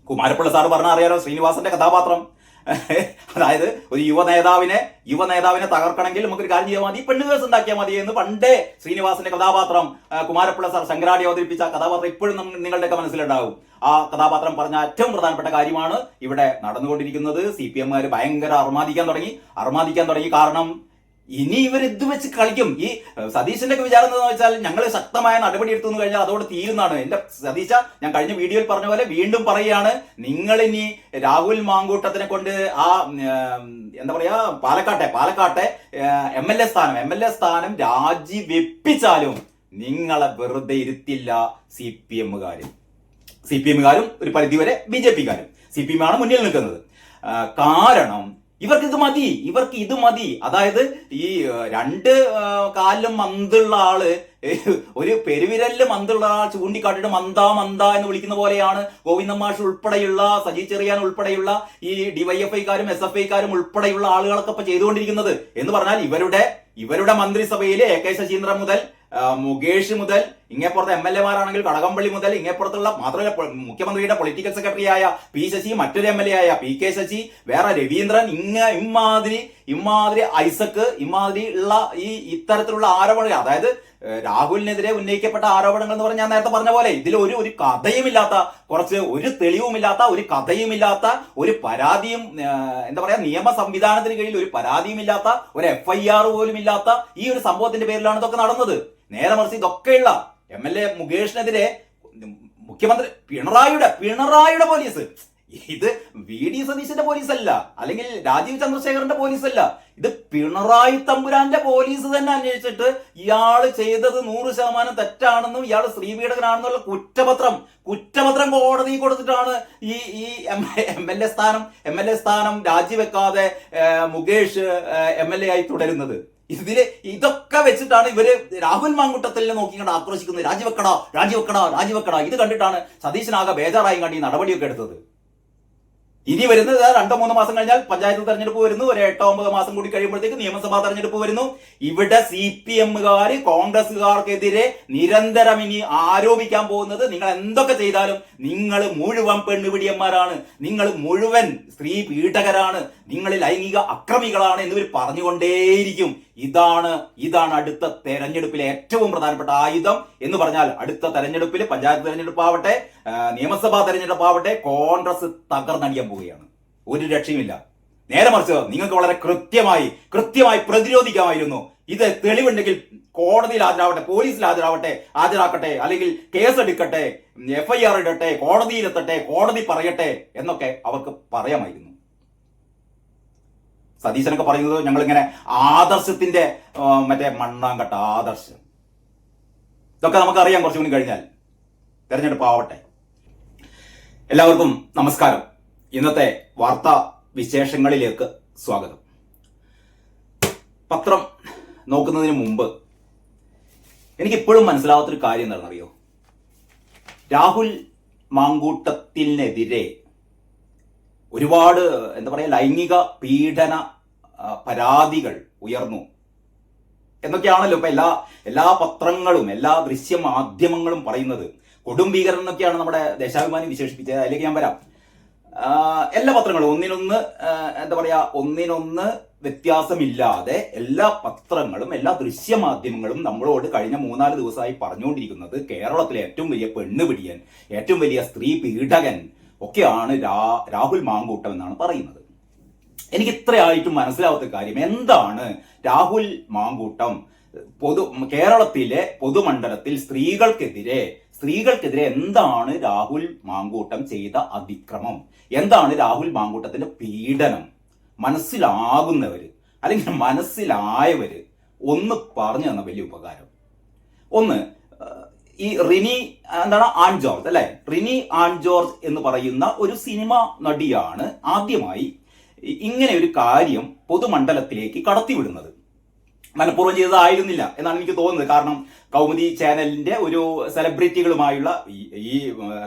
Kumarapillai sir പറഞ്ഞ അറിയാലോ, ശ്രീനിവാസന്റെ കഥാപാത്രം. അതായത് ഒരു യുവനേതാവിനെ തകർക്കണമെങ്കിൽ നമുക്കൊരു കാര്യം ചെയ്യാൻ മതി, പെണ്ണ് കേസ് ഉണ്ടാക്കിയാൽ മതി എന്ന് പണ്ടേ ശ്രീനിവാസന്റെ കഥാപാത്രം കുമാരപ്പിള്ള സാർ ശങ്കരാടി അവതരിപ്പിച്ച കഥാപാത്രം ഇപ്പോഴും നിങ്ങളുടെയൊക്കെ മനസ്സിലുണ്ടാവും. ആ കഥാപാത്രം പറഞ്ഞ ഏറ്റവും പ്രധാനപ്പെട്ട കാര്യമാണ് ഇവിടെ നടന്നുകൊണ്ടിരിക്കുന്നത്. CPM-കാര് ഭയങ്കര അർമാദിക്കാൻ തുടങ്ങി. കാരണം ഇനി ഇവർ ഇത് വെച്ച് കളിക്കും. ഈ സതീശന്റെ ഒക്കെ വിചാരം എന്താണെന്ന് വെച്ചാൽ ഞങ്ങൾ ശക്തമായ നടപടി എടുത്തു കഴിഞ്ഞാൽ അതോടെ തീരുന്നതാണ്. എന്റെ സതീശ, ഞാൻ കഴിഞ്ഞ വീഡിയോയിൽ പറഞ്ഞ പോലെ വീണ്ടും പറയുകയാണ്, നിങ്ങൾ ഇനി രാഹുൽ മാങ്കൂട്ടത്തിനെ കൊണ്ട് ആ എന്താ പറയാ പാലക്കാട്ടെ MLA സ്ഥാനം രാജിവെപ്പിച്ചാലും നിങ്ങളെ വെറുതെ ഇരുത്തില്ല CPM-കാരും ഒരു പരിധിവരെ BJP-കാരും. CPM ആണ് മുന്നിൽ നിൽക്കുന്നത്. കാരണം ഇവർക്ക് ഇത് മതി. അതായത് ഈ രണ്ട് കാലിലും മന്തുള്ള ആള്, ഒരു പെരുവിരലില് മന്തുള്ള ആൾ ചൂണ്ടിക്കാട്ടിട്ട് മന്ദ എന്ന് വിളിക്കുന്ന പോലെയാണ് ഗോവിന്ദൻ മാഷ് ഉൾപ്പെടെയുള്ള, സജി ചെറിയാൻ ഉൾപ്പെടെയുള്ള ഈ DYFI-കാരും SFI-കാരും ഉൾപ്പെടെയുള്ള ആളുകളൊക്കെ ഇപ്പൊ ചെയ്തുകൊണ്ടിരിക്കുന്നത്. എന്ന് പറഞ്ഞാൽ ഇവരുടെ മന്ത്രിസഭയിൽ AK ശശീന്ദ്രൻ മുതൽ മുകേഷ് മുതൽ ഇങ്ങേപ്പുറത്തെ MLA-മാരാണെങ്കിൽ കടകംപള്ളി മുതൽ ഇങ്ങേപ്പുറത്തുള്ള, മാത്രമല്ല മുഖ്യമന്ത്രിയുടെ പൊളിറ്റിക്കൽ സെക്രട്ടറി ആയ P ശശി, മറ്റൊരു MLA ആയ PK ശശി, വേറെ രവീന്ദ്രൻ, ഇമാതിരി ഐസക്ക്, ഇമാതിരി ഉള്ള ഈ ഇത്തരത്തിലുള്ള ആരോപണങ്ങൾ, അതായത് രാഹുലിനെതിരെ ഉന്നയിക്കപ്പെട്ട ആരോപണങ്ങൾ എന്ന് പറഞ്ഞാൽ ഞാൻ നേരത്തെ പറഞ്ഞ പോലെ ഇതിൽ ഒരു കഥയുമില്ലാത്ത, ഒരു തെളിവുമില്ലാത്ത, ഒരു കഥയുമില്ലാത്ത, ഒരു പരാതിയും എന്താ പറയാ നിയമ സംവിധാനത്തിന് കീഴിൽ ഒരു പരാതിയുമില്ലാത്ത, ഒരു FIR പോലും ഇല്ലാത്ത ഈ ഒരു സംഭവത്തിന്റെ പേരിലാണ് ഇതൊക്കെ നടന്നത്. നേരെ മറിച്ച് ഇതൊക്കെയുള്ള MLA മുകേഷിനെതിരെ മുഖ്യമന്ത്രി പിണറായിയുടെ പോലീസ്, ഇത് VD സതീശന്റെ പോലീസല്ല, അല്ലെങ്കിൽ രാജീവ് ചന്ദ്രശേഖരന്റെ പോലീസല്ല, ഇത് പിണറായി തമ്പുരാന്റെ പോലീസ് തന്നെ അന്വേഷിച്ചിട്ട് ഇയാള് ചെയ്തത് 100% തെറ്റാണെന്നും ഇയാള് സ്ത്രീപീഡകനാണെന്നുള്ള കുറ്റപത്രം കോടതി കൊടുത്തിട്ടാണ് ഈ MLA സ്ഥാനം രാജിവെക്കാതെ മുകേഷ് MLA ആയി തുടരുന്നത്. ഇതൊക്കെ വെച്ചിട്ടാണ് ഇവര് രാഹുൽ മാങ്കൂട്ടത്തിനെ നോക്കിക്കൊണ്ട് ആക്രോശിക്കുന്നത്. രാജിവെക്കടാ. ഇത് കണ്ടിട്ടാണ് സതീശനാകെ ബേജാറായും കണ്ട് ഈ നടപടിയൊക്കെ എടുത്തത്. ഇനി വരുന്നത് 2-3 മാസം കഴിഞ്ഞാൽ പഞ്ചായത്ത് തെരഞ്ഞെടുപ്പ് വരുന്നു. ഒരു 8-9 മാസം കൂടി കഴിയുമ്പോഴത്തേക്ക് നിയമസഭാ തെരഞ്ഞെടുപ്പ് വരുന്നു. ഇവിടെ CPM-കാര് കോൺഗ്രസുകാർക്കെതിരെ നിരന്തരം ഇനി ആരോപിക്കാൻ പോകുന്നത്, നിങ്ങൾ എന്തൊക്കെ ചെയ്താലും നിങ്ങൾ മുഴുവൻ പെണ്ണുപിടിയന്മാരാണ്, നിങ്ങൾ മുഴുവൻ സ്ത്രീ പീഡകരാണ്, നിങ്ങൾ ലൈംഗിക അക്രമികളാണ് എന്നിവർ പറഞ്ഞുകൊണ്ടേയിരിക്കും. ഇതാണ് അടുത്ത തെരഞ്ഞെടുപ്പിലെ ഏറ്റവും പ്രധാനപ്പെട്ട ആയുധം എന്ന് പറഞ്ഞാൽ, അടുത്ത തെരഞ്ഞെടുപ്പിൽ പഞ്ചായത്ത് തെരഞ്ഞെടുപ്പാവട്ടെ, നിയമസഭാ തെരഞ്ഞെടുപ്പാവട്ടെ, കോൺഗ്രസ് തകർന്നടിയാൻ പോവുകയാണ്. ഒരു രക്ഷയുമില്ല. നേരെ മറിച്ച് നിങ്ങൾക്ക് വളരെ കൃത്യമായി പ്രതിരോധിക്കാമായിരുന്നു. ഇത് തെളിവുണ്ടെങ്കിൽ കോടതിയിൽ ഹാജരാവട്ടെ, പോലീസിൽ ഹാജരാക്കട്ടെ, അല്ലെങ്കിൽ കേസെടുക്കട്ടെ, FIR ഇടട്ടെ, കോടതിയിലെത്തട്ടെ, കോടതി പറയട്ടെ എന്നൊക്കെ അവർക്ക് പറയാമായിരുന്നു. സതീശനൊക്കെ പറയുന്നത് ഞങ്ങളിങ്ങനെ ആദർശത്തിന്റെ മണ്ണാങ്കട്ട ആദർശം, ഇതൊക്കെ നമുക്കറിയാം കുറച്ചുകൂടി കഴിഞ്ഞാൽ. തെരഞ്ഞെടുപ്പ് ആവട്ടെ. എല്ലാവർക്കും നമസ്കാരം. ഇന്നത്തെ വാർത്താ വിശേഷങ്ങളിലേക്ക് സ്വാഗതം. പത്രം നോക്കുന്നതിന് മുമ്പ് എനിക്കിപ്പോഴും മനസ്സിലാവാത്തൊരു കാര്യം എന്താണെന്നറിയോ? രാഹുൽ മാങ്കൂട്ടത്തിനെതിരെ ഒരുപാട് എന്താ പറയാ ലൈംഗിക പീഡന പരാതികൾ ഉയർന്നു എന്നൊക്കെയാണല്ലോ ഇപ്പൊ എല്ലാ പത്രങ്ങളും എല്ലാ ദൃശ്യ മാധ്യമങ്ങളും പറയുന്നത്. കൊടും ഭീകരൻ എന്നൊക്കെയാണ് നമ്മുടെ ദേശാഭിമാനി വിശേഷിപ്പിച്ചത്. അതിലേക്ക് ഞാൻ വരാം. എല്ലാ പത്രങ്ങളും ഒന്നിനൊന്ന് വ്യത്യാസമില്ലാതെ എല്ലാ പത്രങ്ങളും എല്ലാ ദൃശ്യ മാധ്യമങ്ങളും നമ്മളോട് കഴിഞ്ഞ 3-4 ദിവസമായി പറഞ്ഞുകൊണ്ടിരിക്കുന്നത് കേരളത്തിലെ ഏറ്റവും വലിയ പെണ്ണുപിടിയൻ, ഏറ്റവും വലിയ സ്ത്രീ പീഡകൻ ഒക്കെയാണ് രാഹുൽ മാങ്കൂട്ടം എന്നാണ് പറയുന്നത്. എനിക്ക് ഇത്രയായിട്ടും മനസ്സിലാവാത്ത കാര്യം എന്താണ് രാഹുൽ മാങ്കൂട്ടം കേരളത്തിലെ പൊതുമണ്ഡലത്തിൽ സ്ത്രീകൾക്കെതിരെ എന്താണ് രാഹുൽ മാങ്കൂട്ടം ചെയ്ത അതിക്രമം, എന്താണ് രാഹുൽ മാങ്കൂട്ടത്തിന്റെ പീഡനം? മനസ്സിലാകുന്നവര് അല്ലെങ്കിൽ മനസ്സിലായവര് ഒന്ന് പറഞ്ഞു തന്ന വലിയ ഉപകാരം. ഒന്ന്, ഈ റിനി ആൻ ജോർജ് അല്ലെ, റിനി ആൻ ജോർജ് എന്ന് പറയുന്ന ഒരു സിനിമ നടിയാണ് ആദ്യമായി ഇങ്ങനെ ഒരു കാര്യം പൊതുമണ്ഡലത്തിലേക്ക് കടത്തിവിടുന്നത്. മനഃപൂർവ്വം ചെയ്തതായിരുന്നില്ല എന്നാണ് എനിക്ക് തോന്നുന്നത്. കാരണം കൗമുദി ചാനലിന്റെ ഒരു സെലിബ്രിറ്റികളുമായുള്ള ഈ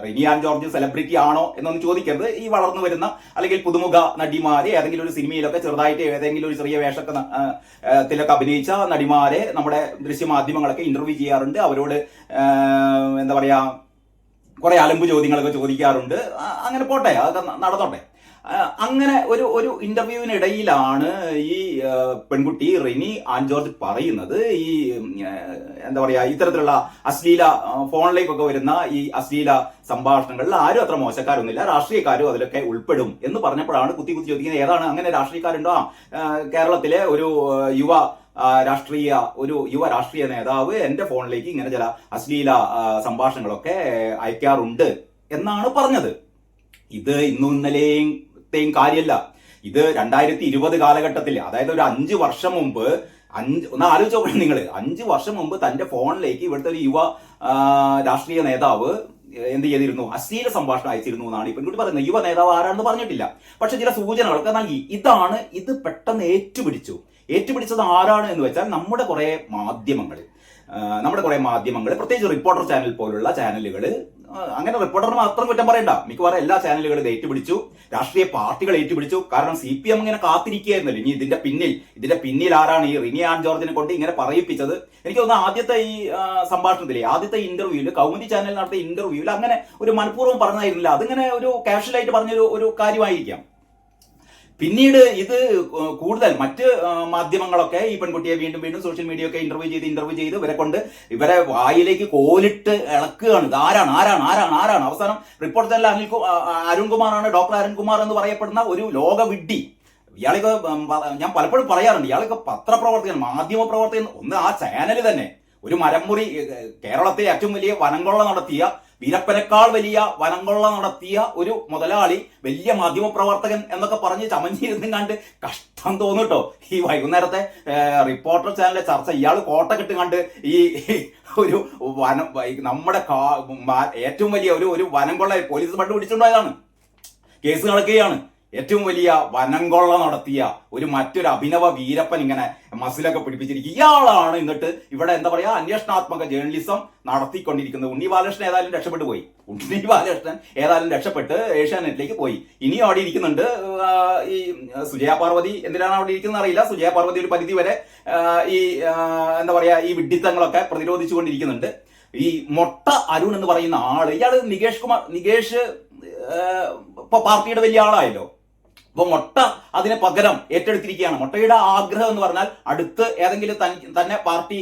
റിനി ആൻ ജോർജ് സെലിബ്രിറ്റി ആണോ എന്നൊന്ന് ചോദിക്കരുത്. ഈ വളർന്നു വരുന്ന അല്ലെങ്കിൽ പുതുമുഖ നടിമാരെ ഏതെങ്കിലും ഒരു സിനിമയിലൊക്കെ ചെറുതായിട്ട് ഏതെങ്കിലും ഒരു ചെറിയ വേഷത്തിലൊക്കെ അഭിനയിച്ച നടിമാരെ നമ്മുടെ ദൃശ്യമാധ്യമങ്ങളൊക്കെ ഇന്റർവ്യൂ ചെയ്യാറുണ്ട്. അവരോട് എന്താ പറയാ കുറെ അലമ്പ് ചോദ്യങ്ങളൊക്കെ ചോദിക്കാറുണ്ട്. അങ്ങനെ പോട്ടെ, അതൊക്കെ നടന്നോട്ടെ. അങ്ങനെ ഒരു ഇന്റർവ്യൂവിനിടയിലാണ് ഈ പെൺകുട്ടി റിനി ആൻ ജോർജ് പറയുന്നത്, ഈ എന്താ പറയാ, ഇത്തരത്തിലുള്ള അശ്ലീല ഫോണിലേക്കൊക്കെ വരുന്ന ഈ അശ്ലീല സംഭാഷണങ്ങളിൽ ആരും അത്ര മോശക്കാരൊന്നുമില്ല, രാഷ്ട്രീയക്കാരും അതിലൊക്കെ ഉൾപ്പെടും എന്ന് പറഞ്ഞപ്പോഴാണ് കുത്തി ചോദിക്കുന്നത്, ഏതാണ് അങ്ങനെ രാഷ്ട്രീയക്കാരുണ്ടോ? കേരളത്തിലെ ഒരു യുവ രാഷ്ട്രീയ നേതാവ് എന്റെ ഫോണിലേക്ക് ഇങ്ങനെ ചില അശ്ലീല സംഭാഷണങ്ങളൊക്കെ അയക്കാറുണ്ട് എന്നാണ് പറഞ്ഞത്. ഇത് ഇന്നും ഇന്നലെയും കാര്യമല്ല. ഇത് 2020 കാലഘട്ടത്തിൽ, അതായത് ഒരു 5 വർഷം മുമ്പ്, ഒന്ന് ആലോചിച്ച് നോക്കണം നിങ്ങൾ, 5 വർഷം മുമ്പ് തന്റെ ഫോണിലേക്ക് ഇവിടുത്തെ ഒരു യുവ രാഷ്ട്രീയ നേതാവ് എന്ത് ചെയ്തിരുന്നു? അശ്ലീല സംഭാഷണം അയച്ചിരുന്നു എന്നാണ് ഈ പെൺകുട്ടി പറയുന്നത്. യുവ നേതാവ് ആരാണെന്ന് പറഞ്ഞിട്ടില്ല, പക്ഷെ ചില സൂചനകളൊക്കെ നൽകി. ഇത് പെട്ടെന്ന് ഏറ്റുപിടിച്ചത് ആരാണ് എന്ന് വെച്ചാൽ നമ്മുടെ കുറെ മാധ്യമങ്ങൾ, പ്രത്യേകിച്ച് റിപ്പോർട്ടർ ചാനൽ പോലുള്ള ചാനലുകൾ, അങ്ങനെ റിപ്പോർട്ടർ മാത്രം കുറ്റം പറയണ്ട, മിക്കവാറും എല്ലാ ചാനലുകളും ഏറ്റുപിടിച്ചു, രാഷ്ട്രീയ പാർട്ടികൾ ഏറ്റുപിടിച്ചു. കാരണം CPM ഇങ്ങനെ കാത്തിരിക്കുകയായിരുന്നല്ലോ ഇനി ഇതിന്റെ പിന്നിൽ ആരാണ് ഈ റിനി ആൻ ജോർജിനെ കൊണ്ട് ഇങ്ങനെ പറയിപ്പിച്ചത്. എനിക്ക് തോന്നുന്നു ആദ്യത്തെ ഈ സംഭാഷണത്തിലെ ആദ്യത്തെ ഇന്റർവ്യൂവിൽ, കൗമുദി ചാനലിൽ നടത്തിയ ഇന്റർവ്യൂവിൽ അങ്ങനെ ഒരു മനഃപൂർവ്വം പറഞ്ഞതായിരുന്നില്ല, അതിങ്ങനെ ഒരു കാഷ്വലായിട്ട് പറഞ്ഞൊരു കാര്യമായിരിക്കാം. പിന്നീട് ഇത് കൂടുതൽ മറ്റ് മാധ്യമങ്ങളൊക്കെ ഈ പെൺകുട്ടിയെ വീണ്ടും സോഷ്യൽ മീഡിയ ഒക്കെ ഇന്റർവ്യൂ ചെയ്ത് ഇവരെ വായിലേക്ക് കോലിട്ട് ഇളക്കുകയാണ്. ആരാണ് അവസാനം റിപ്പോർട്ട് ചാനൽ അരുൺകുമാറാണ്, ഡോക്ടർ അരുൺകുമാർ എന്ന് പറയപ്പെടുന്ന ഒരു ലോകവിഡ്ഢി. ഇയാളൊക്കെ ഞാൻ പലപ്പോഴും പറയാറുണ്ട്, ഇയാളൊക്കെ പത്രപ്രവർത്തകൻ, മാധ്യമ പ്രവർത്തകൻ. ഒന്ന് ആ ചാനൽ തന്നെ ഒരു മരമുറി, കേരളത്തിലെ ഏറ്റവും വലിയ വനംകൊള്ള നടത്തിയ, വീരപ്പനേക്കാൾ വലിയ വനംകൊള്ള നടത്തിയ ഒരു മുതലാളി, വലിയ മാധ്യമപ്രവർത്തകൻ എന്നൊക്കെ പറഞ്ഞ് ചമഞ്ഞിരുന്നും കണ്ട് കഷ്ടം തോന്നുട്ടോ. ഈ വൈകുന്നേരത്തെ റിപ്പോർട്ടർ ചാനലിലെ ചർച്ച ഇയാൾ കോട്ടക്കെട്ട് കണ്ട് ഈ ഒരു നമ്മുടെ ഏറ്റവും വലിയ ഒരു വനംകൊള്ള പോലീസ് പണ്ട് പിടിച്ചുണ്ടായതാണ്, കേസ് നടക്കുകയാണ്. ഏറ്റവും വലിയ വനംകൊള്ള നടത്തിയ മറ്റൊരു അഭിനവ വീരപ്പൻ ഇങ്ങനെ മസിലൊക്കെ പിടിപ്പിച്ചിരിക്കും. ഇയാളാണ് എന്നിട്ട് ഇവിടെ എന്താ പറയാ അന്വേഷണാത്മക ജേർണലിസം നടത്തിക്കൊണ്ടിരിക്കുന്നത്. ഉണ്ണി ബാലകൃഷ്ണൻ ഏതായാലും രക്ഷപ്പെട്ട് ഏഷ്യാനെറ്റിലേക്ക് പോയി. ഇനിയും അവിടെ ഇരിക്കുന്നുണ്ട് ഈ സുജയ പാർവതി. എന്തിനാണ് അവിടെ ഇരിക്കുന്നത് അറിയില്ല. സുജയ പാർവതി ഒരു പരിധി വരെ ഈ എന്താ പറയാ ഈ വിഡ്ഢിത്തങ്ങളൊക്കെ പ്രതിരോധിച്ചുകൊണ്ടിരിക്കുന്നുണ്ട്. ഈ മൊട്ട അരുൺ എന്ന് പറയുന്ന ആള്, ഇയാള് നികേഷ് ഇപ്പൊ പാർട്ടിയുടെ വലിയ ആളായല്ലോ. അപ്പൊ മൊട്ട അതിന് പകരം ഏറ്റെടുത്തിരിക്കുകയാണ്. മൊട്ടയുടെ ആഗ്രഹം എന്ന് പറഞ്ഞാൽ അടുത്ത് ഏതെങ്കിലും തന്നെ പാർട്ടി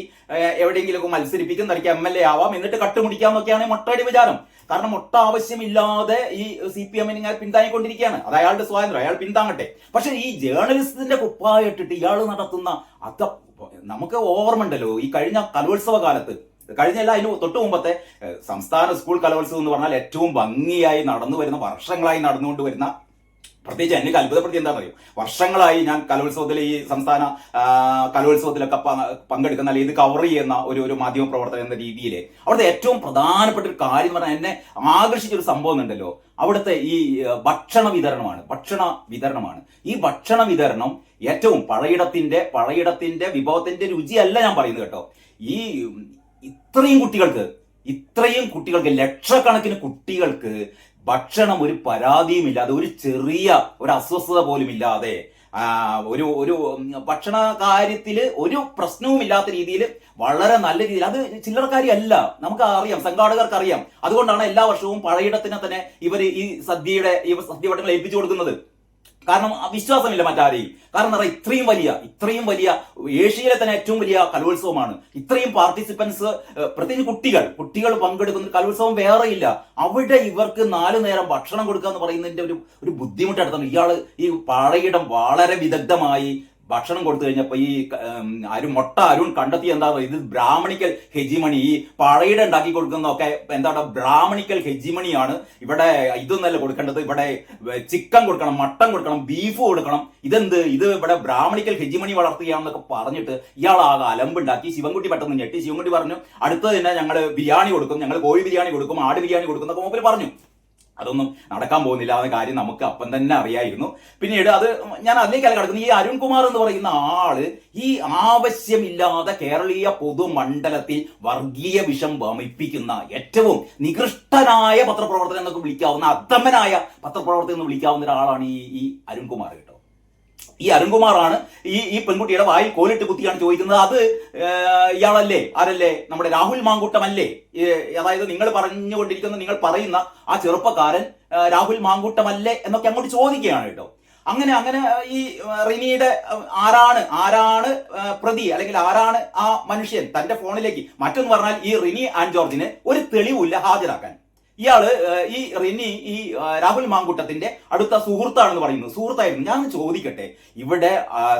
എവിടെയെങ്കിലും മത്സരിപ്പിക്കും, തനിക്ക് MLA ആവാം, എന്നിട്ട് കട്ടുമുടിക്കാന്നൊക്കെയാണ് മൊട്ടയുടെ വിചാരം. കാരണം മൊട്ട ആവശ്യമില്ലാതെ ഈ CPM ഇങ്ങനെ പിന്താങ്ങിക്കൊണ്ടിരിക്കുകയാണ്. അത് അയാളുടെ സ്വാതന്ത്ര്യം, അയാൾ പിന്താങ്ങട്ടെ. പക്ഷെ ഈ ജേർണലിസ്റ്റിന്റെ കുപ്പായിട്ടിട്ട് ഇയാൾ നടത്തുന്ന നമുക്ക് ഓർമ്മയുണ്ടല്ലോ, ഈ കഴിഞ്ഞ കലോത്സവ കാലത്ത്, കഴിഞ്ഞല്ല അതിന് തൊട്ട് മുമ്പത്തെ സംസ്ഥാന സ്കൂൾ കലോത്സവം എന്ന് പറഞ്ഞാൽ ഏറ്റവും ഭംഗിയായി വർഷങ്ങളായി നടന്നുകൊണ്ട് വരുന്ന, പ്രത്യേകിച്ച് എനിക്ക് അത്ഭുതപ്പെടുത്തി എന്താ പറയും, വർഷങ്ങളായി ഞാൻ കലോത്സവത്തിൽ, ഈ സംസ്ഥാന കലോത്സവത്തിലൊക്കെ പങ്കെടുക്കുന്ന, അല്ലെങ്കിൽ ഇത് കവർ ചെയ്യുന്ന ഒരു മാധ്യമ പ്രവർത്തകൻ എന്ന രീതിയിൽ അവിടുത്തെ ഏറ്റവും പ്രധാനപ്പെട്ട ഒരു കാര്യം എന്ന് പറഞ്ഞാൽ എന്നെ ആകർഷിച്ചൊരു സംഭവം ഉണ്ടല്ലോ, അവിടുത്തെ ഈ ഭക്ഷണ വിതരണമാണ്. ഈ ഭക്ഷണ വിതരണം ഏറ്റവും പഴയിടത്തിന്റെ വിഭവത്തിന്റെ രുചിയല്ല ഞാൻ പറയുന്നത് കേട്ടോ. ഈ ഇത്രയും കുട്ടികൾക്ക് ലക്ഷക്കണക്കിന് കുട്ടികൾക്ക് ഭക്ഷണം ഒരു പരാതിയുമില്ലാതെ, ഒരു ചെറിയ അസ്വസ്ഥത പോലും ഇല്ലാതെ, ഒരു ഭക്ഷണ കാര്യത്തിൽ ഒരു പ്രശ്നവും ഇല്ലാത്ത രീതിയിൽ, വളരെ നല്ല രീതിയിൽ, അത് ചില്ലറക്കാരിയല്ല, നമുക്ക് അറിയാം, സംഘാടകർക്ക് അറിയാം. അതുകൊണ്ടാണ് എല്ലാ വർഷവും പഴയിടത്തിനെ തന്നെ ഇവർ ഈ സദ്യവട്ടങ്ങൾ ഏൽപ്പിച്ചു കൊടുക്കുന്നത്. കാരണം വിശ്വാസമില്ല മറ്റാരെയും. കാരണം എന്താ പറയുക, ഇത്രയും വലിയ ഏഷ്യയിലെ തന്നെ ഏറ്റവും വലിയ കലോത്സവമാണ്. ഇത്രയും പാർട്ടിസിപ്പൻസ്, പ്രത്യേകിച്ച് കുട്ടികൾ പങ്കെടുക്കുന്ന കലോത്സവം വേറെയില്ല. അവിടെ ഇവർക്ക് 4 നേരം ഭക്ഷണം കൊടുക്കുക എന്ന് പറയുന്നതിന്റെ ഒരു ബുദ്ധിമുട്ടെടുത്താണ്. ഇയാള് ഈ പാഴയിടം വളരെ വിദഗ്ധമായി ഭക്ഷണം കൊടുത്തു കഴിഞ്ഞപ്പോ ഈ മൊട്ട അരുൺ കണ്ടെത്തി എന്താ പറയുക, ഇത് ബ്രാഹ്മണിക്കൽ ഹെജിമണി, ഈ പഴയുടെ ഉണ്ടാക്കി കൊടുക്കുന്നതൊക്കെ എന്താണ് ബ്രാഹ്മണിക്കൽ ഹെജിമണിയാണ്. ഇവിടെ ഇതൊന്നല്ല കൊടുക്കേണ്ടത്, ഇവിടെ ചിക്കൻ കൊടുക്കണം, മട്ടൻ കൊടുക്കണം, ബീഫ് കൊടുക്കണം, ഇത് ഇവിടെ ബ്രാഹ്മണിക്കൽ ഹെജിമണി വളർത്തുകയാണെന്നൊക്കെ പറഞ്ഞിട്ട് ഇയാൾ ആകെ അലമ്പുണ്ടാക്കി. ശിവൻകുട്ടി പെട്ടെന്ന് ഞെട്ടി. ശിവൻകുട്ടി പറഞ്ഞു, അടുത്തത് തന്നെ ഞങ്ങൾ ബിരിയാണി കൊടുക്കും, ഞങ്ങൾ കോഴി ബിരിയാണി കൊടുക്കും, ആട് ബിരിയാണി കൊടുക്കും എന്നൊക്കെ മൂപ്പര് പറഞ്ഞു. അതൊന്നും നടക്കാൻ പോകുന്നില്ല എന്ന കാര്യം നമുക്ക് അപ്പം തന്നെ അറിയായിരുന്നു. പിന്നീട് ഞാൻ അതിലേക്കല്ല കിടക്കുന്നത്. ഈ അരുൺകുമാർ എന്ന് പറയുന്ന ആള് ഈ ആവശ്യമില്ലാതെ കേരളീയ പൊതുമണ്ഡലത്തിൽ വർഗീയ വിഷം വമിപ്പിക്കുന്ന ഏറ്റവും നികൃഷ്ടനായ പത്രപ്രവർത്തകൻ എന്നൊക്കെ വിളിക്കാവുന്ന, അധമനായ പത്രപ്രവർത്തകൻ എന്ന് വിളിക്കാവുന്ന ഒരാളാണ് ഈ അരുൺകുമാർ കേട്ടോ. ഈ അരുൺകുമാറാണ് ഈ പെൺകുട്ടിയുടെ വായിൽ കോലിട്ട് കുത്തിയാണ് ചോദിക്കുന്നത്. അത് ഇയാളല്ലേ, ആരല്ലേ, നമ്മുടെ രാഹുൽ മാങ്കൂട്ടമല്ലേ? അതായത് നിങ്ങൾ പറഞ്ഞുകൊണ്ടിരിക്കുന്ന, നിങ്ങൾ പറയുന്ന ആ ചെറുപ്പക്കാരൻ രാഹുൽ മാങ്കൂട്ടമല്ലേ എന്നൊക്കെ അങ്ങോട്ട് ചോദിക്കുകയാണ് കേട്ടോ. അങ്ങനെ ഈ റിനിയുടെ ആരാണ് പ്രതി, അല്ലെങ്കിൽ ആരാണ് ആ മനുഷ്യൻ തന്റെ ഫോണിലേക്ക്, മറ്റൊന്ന് പറഞ്ഞാൽ ഈ റിനി ആൻഡ് ജോർജിന് ഒരു തെളിവില്ല ഹാജരാക്കാൻ. ഇയാള് ഈ റിനി ഈ രാഹുൽ മാങ്കൂട്ടത്തിന്റെ അടുത്ത സുഹൃത്താണെന്ന് പറയുന്നു, സുഹൃത്തായിരുന്നു. ഞാൻ ചോദിക്കട്ടെ, ഇവിടെ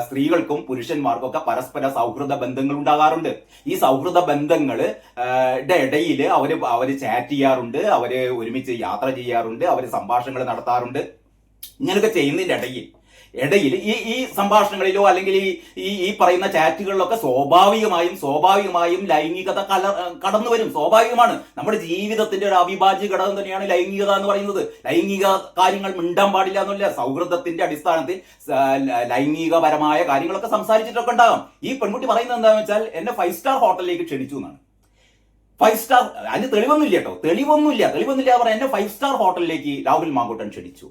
സ്ത്രീകൾക്കും പുരുഷന്മാർക്കും ഒക്കെ പരസ്പര സൗഹൃദ ബന്ധങ്ങൾ ഉണ്ടാകാറുണ്ട്. ഈ സൗഹൃദ ബന്ധങ്ങള് ഇടയിൽ അവര് ചാറ്റ് ചെയ്യാറുണ്ട്, അവര് ഒരുമിച്ച് യാത്ര ചെയ്യാറുണ്ട്, അവര് സംഭാഷണങ്ങൾ നടത്താറുണ്ട്. ഇങ്ങനെയൊക്കെ ചെയ്യുന്നതിന്റെ ഇടയിൽ ഈ സംഭാഷണങ്ങളിലോ അല്ലെങ്കിൽ ഈ പറയുന്ന ചാറ്റുകളിലൊക്കെ സ്വാഭാവികമായും ലൈംഗികത കടന്നു വരും. സ്വാഭാവികമാണ്. നമ്മുടെ ജീവിതത്തിന്റെ ഒരു അവിഭാജ്യ ഘടകം തന്നെയാണ് ലൈംഗികത എന്ന് പറയുന്നത്. ലൈംഗിക കാര്യങ്ങൾ മിണ്ടാൻ പാടില്ല എന്നല്ല, സൗഹൃദത്തിന്റെ അടിസ്ഥാനത്തിൽ ലൈംഗികപരമായ കാര്യങ്ങളൊക്കെ സംസാരിച്ചിട്ടൊക്കെ ഉണ്ടാകാം. ഈ പെൺകുട്ടി പറയുന്നത് എന്താണെന്ന് വെച്ചാൽ, എന്നെ 5 സ്റ്റാർ ഹോട്ടലിലേക്ക് ക്ഷണിച്ചു എന്നാണ്. 5 സ്റ്റാർ, അതിന് തെളിവൊന്നുമില്ല കേട്ടോ, തെളിവൊന്നുമില്ല പറഞ്ഞ എന്നെ 5 സ്റ്റാർ ഹോട്ടലിലേക്ക് രാഹുൽ മാങ്കൂട്ടൻ ക്ഷണിച്ചു.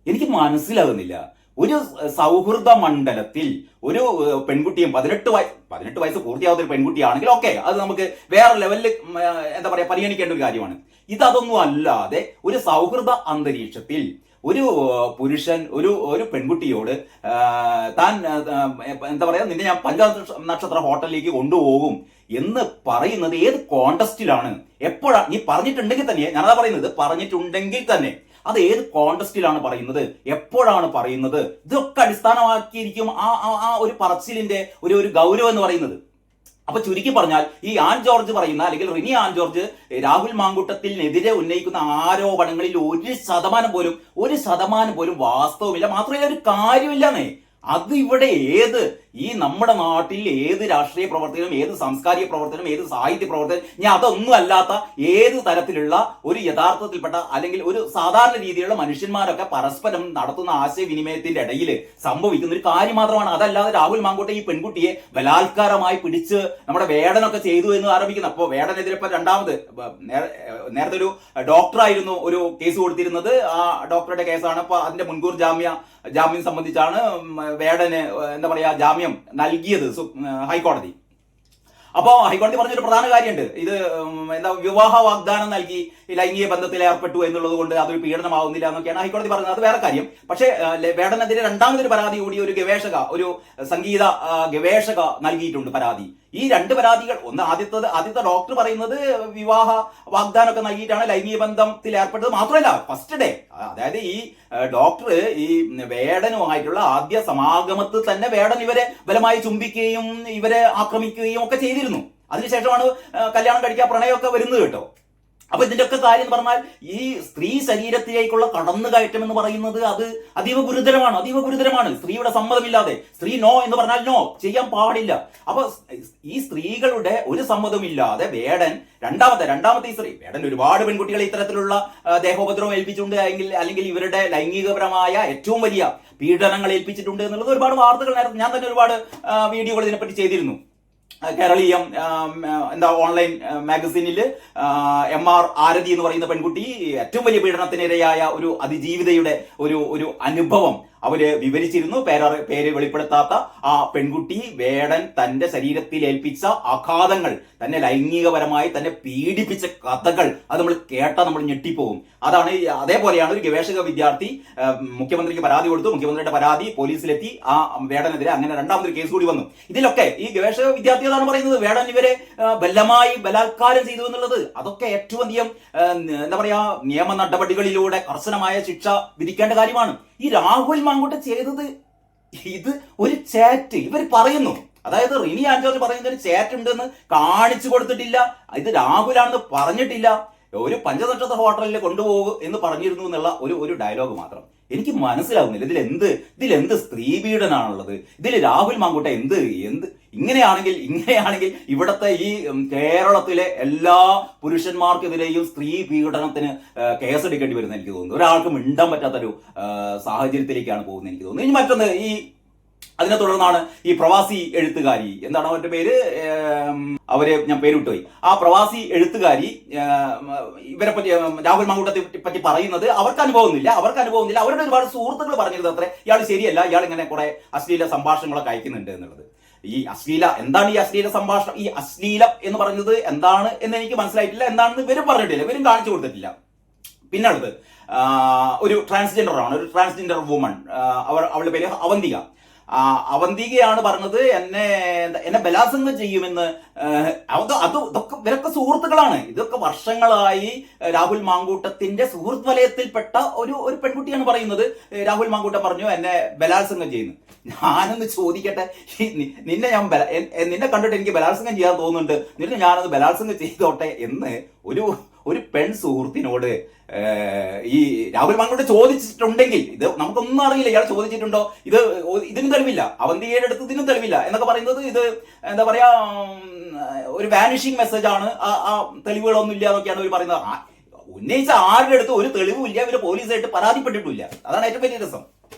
എനിക്ക് മനസ്സിലാകുന്നില്ല, ഒരു സൗഹൃദ മണ്ഡലത്തിൽ ഒരു പെൺകുട്ടിയും 18 വയസ്സ് പൂർത്തിയാവുന്ന ഒരു പെൺകുട്ടിയാണെങ്കിൽ ഓക്കെ, അത് നമുക്ക് വേറെ ലെവലിൽ എന്താ പറയാ പരിഗണിക്കേണ്ട ഒരു കാര്യമാണ്. ഇതൊന്നും അല്ലാതെ ഒരു സൗഹൃദ അന്തരീക്ഷത്തിൽ ഒരു പുരുഷൻ ഒരു പെൺകുട്ടിയോട് താൻ എന്താ പറയാ, നിന്നെ ഞാൻ 5 നക്ഷത്ര ഹോട്ടലിലേക്ക് കൊണ്ടുപോകും എന്ന് പറയുന്നത് ഏത് കോണ്ടസ്റ്റിലാണ്, എപ്പോഴാണ്? നീ പറഞ്ഞിട്ടുണ്ടെങ്കിൽ തന്നെ, ഞാനതാ പറയുന്നത്, പറഞ്ഞിട്ടുണ്ടെങ്കിൽ തന്നെ അത് ഏത് കോണ്ടസ്റ്റിലാണ് പറയുന്നത്, എപ്പോഴാണ് പറയുന്നത്? ഇതൊക്കെ അടിസ്ഥാനമാക്കിയിരിക്കും ആ ഒരു പറച്ചിലിന്റെ ഒരു ഗൗരവം എന്ന് പറയുന്നത്. അപ്പൊ ചുരുക്കി പറഞ്ഞാൽ, ഈ ആൻ ജോർജ് പറയുന്ന, അല്ലെങ്കിൽ റിനി ആൻ ജോർജ് രാഹുൽ മാങ്കൂട്ടത്തിനെതിരെ ഉന്നയിക്കുന്ന ആരോപണങ്ങളിൽ 1% പോലും വാസ്തവമില്ല. മാത്രമല്ല ഒരു കാര്യമില്ലെന്നേ. അത് ഇവിടെ ഈ നമ്മുടെ നാട്ടിൽ ഏത് രാഷ്ട്രീയ പ്രവർത്തകനും, ഏത് സാംസ്കാരിക പ്രവർത്തകനും, ഏത് സാഹിത്യ പ്രവർത്തകനും, ഞാൻ അതൊന്നും അല്ലാത്ത ഏത് തരത്തിലുള്ള ഒരു യഥാർത്ഥത്തിൽപ്പെട്ട അല്ലെങ്കിൽ ഒരു സാധാരണ രീതിയിലുള്ള മനുഷ്യന്മാരൊക്കെ പരസ്പരം നടത്തുന്ന ആശയവിനിമയത്തിന്റെ ഇടയിൽ സംഭവിക്കുന്ന ഒരു കാര്യം മാത്രമാണ്. അതല്ലാതെ രാഹുൽ മാങ്കൂട്ടം ഈ പെൺകുട്ടിയെ ബലാത്കാരമായി പിടിച്ച് നമ്മുടെ വേടനൊക്കെ ചെയ്തു എന്ന് ആരോപിക്കുന്നു. അപ്പോൾ വേടനെതിരെ ഇപ്പൊ രണ്ടാമത്, നേരത്തെ ഒരു ഡോക്ടറായിരുന്നു ഒരു കേസ് കൊടുത്തിരുന്നത്. ആ ഡോക്ടറുടെ കേസാണ് ഇപ്പൊ അതിന്റെ മുൻകൂർ ജാമ്യം സംബന്ധിച്ചാണ് വേടന് എന്താ പറയാ ജാമ്യം നൽകിയത് ഹൈക്കോടതി. അപ്പോ ഹൈക്കോടതി പറഞ്ഞൊരു പ്രധാന കാര്യമുണ്ട്, ഇത് എന്താ വിവാഹ വാഗ്ദാനം നൽകി ലൈംഗിക ബന്ധത്തിൽ ഏർപ്പെട്ടു എന്നുള്ളത് കൊണ്ട് അതൊരു പീഡനമാവുന്നില്ല എന്നൊക്കെയാണ് ഹൈക്കോടതി പറഞ്ഞത്. അത് വേറെ കാര്യം. പക്ഷേ വേടനെതിരെ രണ്ടാമതൊരു പരാതി കൂടി ഒരു സംഗീത ഗവേഷക നൽകിയിട്ടുണ്ട് പരാതി. ഈ 2 പരാതികൾ, ഒന്ന് ആദ്യത്തെ ഡോക്ടർ പറയുന്നത് വിവാഹ വാഗ്ദാനമൊക്കെ നൽകിയിട്ടാണ് ലൈംഗിക ബന്ധത്തിൽ ഏർപ്പെട്ടത്. മാത്രമല്ല ഫസ്റ്റ് ഡേ, അതായത് ഈ ഡോക്ടർ ഈ വേടനുമായിട്ടുള്ള ആദ്യ സമാഗമത്തിൽ തന്നെ വേടൻ ഇവരെ ബലമായി ചുംബിക്കുകയും ഇവരെ ആക്രമിക്കുകയും ഒക്കെ ചെയ്തിരുന്നു. അതിനുശേഷമാണ് കല്യാണം കഴിക്കാൻ പ്രണയമൊക്കെ വരുന്നത് കേട്ടോ. അപ്പൊ ഇതിന്റെ ഒക്കെ കാര്യം എന്ന് പറഞ്ഞാൽ, ഈ സ്ത്രീ ശരീരത്തിലേക്കുള്ള കടന്നുകയറ്റം എന്ന് പറയുന്നത് അത് അതീവ ഗുരുതരമാണ്. സ്ത്രീയുടെ സമ്മതമില്ലാതെ, സ്ത്രീ നോ എന്ന് പറഞ്ഞാൽ നോ, ചെയ്യാൻ പാടില്ല. അപ്പൊ ഈ സ്ത്രീകളുടെ ഒരു സമ്മതമില്ലാതെ വേടൻ രണ്ടാമത്തെ ഈ സ്ത്രീ വേടൻ ഒരുപാട് പെൺകുട്ടികളെ ഇത്തരത്തിലുള്ള ദേഹോപദ്രവം ഏൽപ്പിച്ചിട്ടുണ്ട്, അല്ലെങ്കിൽ ഇവരുടെ ലൈംഗികപരമായ ഏറ്റവും വലിയ പീഡനങ്ങൾ ഏൽപ്പിച്ചിട്ടുണ്ട് എന്നുള്ളത് ഒരുപാട് വാർത്തകൾ ഞാൻ തന്നെ ഒരുപാട് വീഡിയോകൾ ഇതിനെപ്പറ്റി ചെയ്തിരുന്നു. കേരളീയം ഓൺലൈൻ മാഗസീനിൽ MR ആരതി എന്ന് പറയുന്ന പെൺകുട്ടി ഏറ്റവും വലിയ പീഡനത്തിനിരയായ ഒരു അതിജീവിതയുടെ ഒരു അനുഭവം അവര് വിവരിച്ചിരുന്നു. പേര് വെളിപ്പെടുത്താത്ത ആ പെൺകുട്ടി വേടൻ തന്റെ ശരീരത്തിൽ ഏൽപ്പിച്ച ആഘാതങ്ങൾ, തന്നെ ലൈംഗികപരമായി തന്നെ പീഡിപ്പിച്ച കഥകൾ, അത് നമ്മൾ ഞെട്ടിപ്പോകും. അതേപോലെയാണ് ഒരു ഗവേഷക വിദ്യാർത്ഥി മുഖ്യമന്ത്രിക്ക് പരാതി കൊടുത്തു. മുഖ്യമന്ത്രിയുടെ പരാതി പോലീസിലെത്തി. ആ വേടനെതിരെ അങ്ങനെ രണ്ടാമതൊരു കേസ് കൂടി വന്നു. ഇതിലൊക്കെ ഈ ഗവേഷക വിദ്യാർത്ഥി അതാണ് പറയുന്നത്, വേടൻ ഇവരെ ബലമായി ബലാത്കാരം ചെയ്തു എന്നുള്ളത്. അതൊക്കെ ഏറ്റവും അധികം എന്താ പറയാ നിയമ നടപടികളിലൂടെ കർശനമായ ശിക്ഷ വിധിക്കേണ്ട കാര്യമാണ്. ഈ രാഹുൽ മാങ്കൂട്ടം ചെയ്തത് ഇത് ഒരു ചാറ്റ് ഇവർ പറയുന്നു. അതായത് റിനി ആൻ ജോർജ് പറയുന്ന ഒരു ചാറ്റ് ഉണ്ടെന്ന് കാണിച്ചു കൊടുത്തിട്ടില്ല. ഇത് രാഹുലാണെന്ന് പറഞ്ഞിട്ടില്ല. ഒരു 5 നക്ഷത്ര ഹോട്ടലിൽ കൊണ്ടുപോകും എന്ന് പറഞ്ഞിരുന്നു എന്നുള്ള ഒരു ഡയലോഗ് മാത്രം. എനിക്ക് മനസ്സിലാവുന്നില്ല ഇതിലെന്ത് സ്ത്രീപീഡനാണുള്ളത്. ഇതിൽ രാഹുൽ മാങ്കൂട്ടം എന്ത് ഇങ്ങനെയാണെങ്കിൽ ഇവിടത്തെ ഈ കേരളത്തിലെ എല്ലാ പുരുഷന്മാർക്കെതിരെയും സ്ത്രീ പീഡനത്തിന് കേസെടുക്കേണ്ടി വരുന്ന എനിക്ക് തോന്നുന്നു. ഒരാൾക്ക് മിണ്ടാൻ പറ്റാത്തൊരു സാഹചര്യത്തിലേക്കാണ് പോകുന്നത് എനിക്ക് തോന്നുന്നു. ഇനി മറ്റൊന്ന്, ഈ അതിനെ തുടർന്നാണ് ഈ പ്രവാസി എഴുത്തുകാരി, എന്താണ് അവരുടെ പേര്, അവരെ ഞാൻ പേര് വിട്ടുപോയി, ആ പ്രവാസി എഴുത്തുകാരി ഇവരെ പറ്റി, രാഹുൽ മാങ്കൂട്ടത്തെ പറ്റി പറയുന്നത് അവർക്ക് അനുഭവമൊന്നുമില്ല, അവരുടെ ഒരുപാട് സുഹൃത്തുക്കൾ പറഞ്ഞിരുന്നത് അത്ര ഇയാൾ ശരിയല്ല, ഇയാൾ ഇങ്ങനെ കുറെ അശ്ലീല സംഭാഷണങ്ങളൊക്കെ അയക്കുന്നുണ്ട് എന്നുള്ളത്. എന്താണ് ഈ അശ്ലീല സംഭാഷണം, ഈ അശ്ലീലം എന്ന് പറയുന്നത് എന്താണ് എന്ന് എനിക്ക് മനസ്സിലായിട്ടില്ല, എന്താണെന്ന് ഇവരും പറഞ്ഞിട്ടില്ല, ഇവരും കാണിച്ചു കൊടുത്തിട്ടില്ല. പിന്നെ അടുത്ത് ഒരു ട്രാൻസ്ജെൻഡർ വുമൺ, അവളുടെ പേര് അവന്തിക. അവന്തികയാണ് പറഞ്ഞത് എന്നെ ബലാത്സംഗം ചെയ്യുമെന്ന്. ഇതൊക്കെ ഇവരൊക്കെ സുഹൃത്തുക്കളാണ്. ഇതൊക്കെ വർഷങ്ങളായി രാഹുൽ മാങ്കൂട്ടത്തിന്റെ സുഹൃത്ത് വലയത്തിൽപ്പെട്ട ഒരു പെൺകുട്ടിയാണ് പറയുന്നത്. രാഹുൽ മാങ്കൂട്ടം പറഞ്ഞു എന്നെ ബലാത്സംഗം ചെയ്യുന്നു. ഞാനൊന്ന് ചോദിക്കട്ടെ, നിന്നെ കണ്ടിട്ട് എനിക്ക് ബലാത്സംഗം ചെയ്യാൻ തോന്നുന്നുണ്ട്, നിന്നെ ഞാനത് ബലാത്സംഗം ചെയ്തോട്ടെ എന്ന് ഒരു പെൺ സുഹൃത്തിനോട് ഈ രാഹുൽ മാങ്കൂട്ടം ചോദിച്ചിട്ടുണ്ടെങ്കിൽ, ഇത് നമുക്കൊന്നും അറിയില്ല ഇയാൾ ചോദിച്ചിട്ടുണ്ടോ, ഇതിനും തെളിവില്ല, അവന്തികയുടെ അടുത്ത് ഇതിനും തെളിവില്ല എന്നൊക്കെ പറയുന്നത് ഇത് എന്താ പറയാ, ഒരു വാനിഷിംഗ് മെസ്സേജ് ആണ്, ആ തെളിവുകളൊന്നും ഇല്ല എന്നൊക്കെയാണ് ഇവർ പറയുന്നത്. ഉന്നയിച്ച ആരുടെ അടുത്ത് ഒരു തെളിവുമില്ല, ഇവര് പോലീസായിട്ട് പരാതിപ്പെട്ടിട്ടില്ല. അതാണ് ഏറ്റവും വലിയ രസം.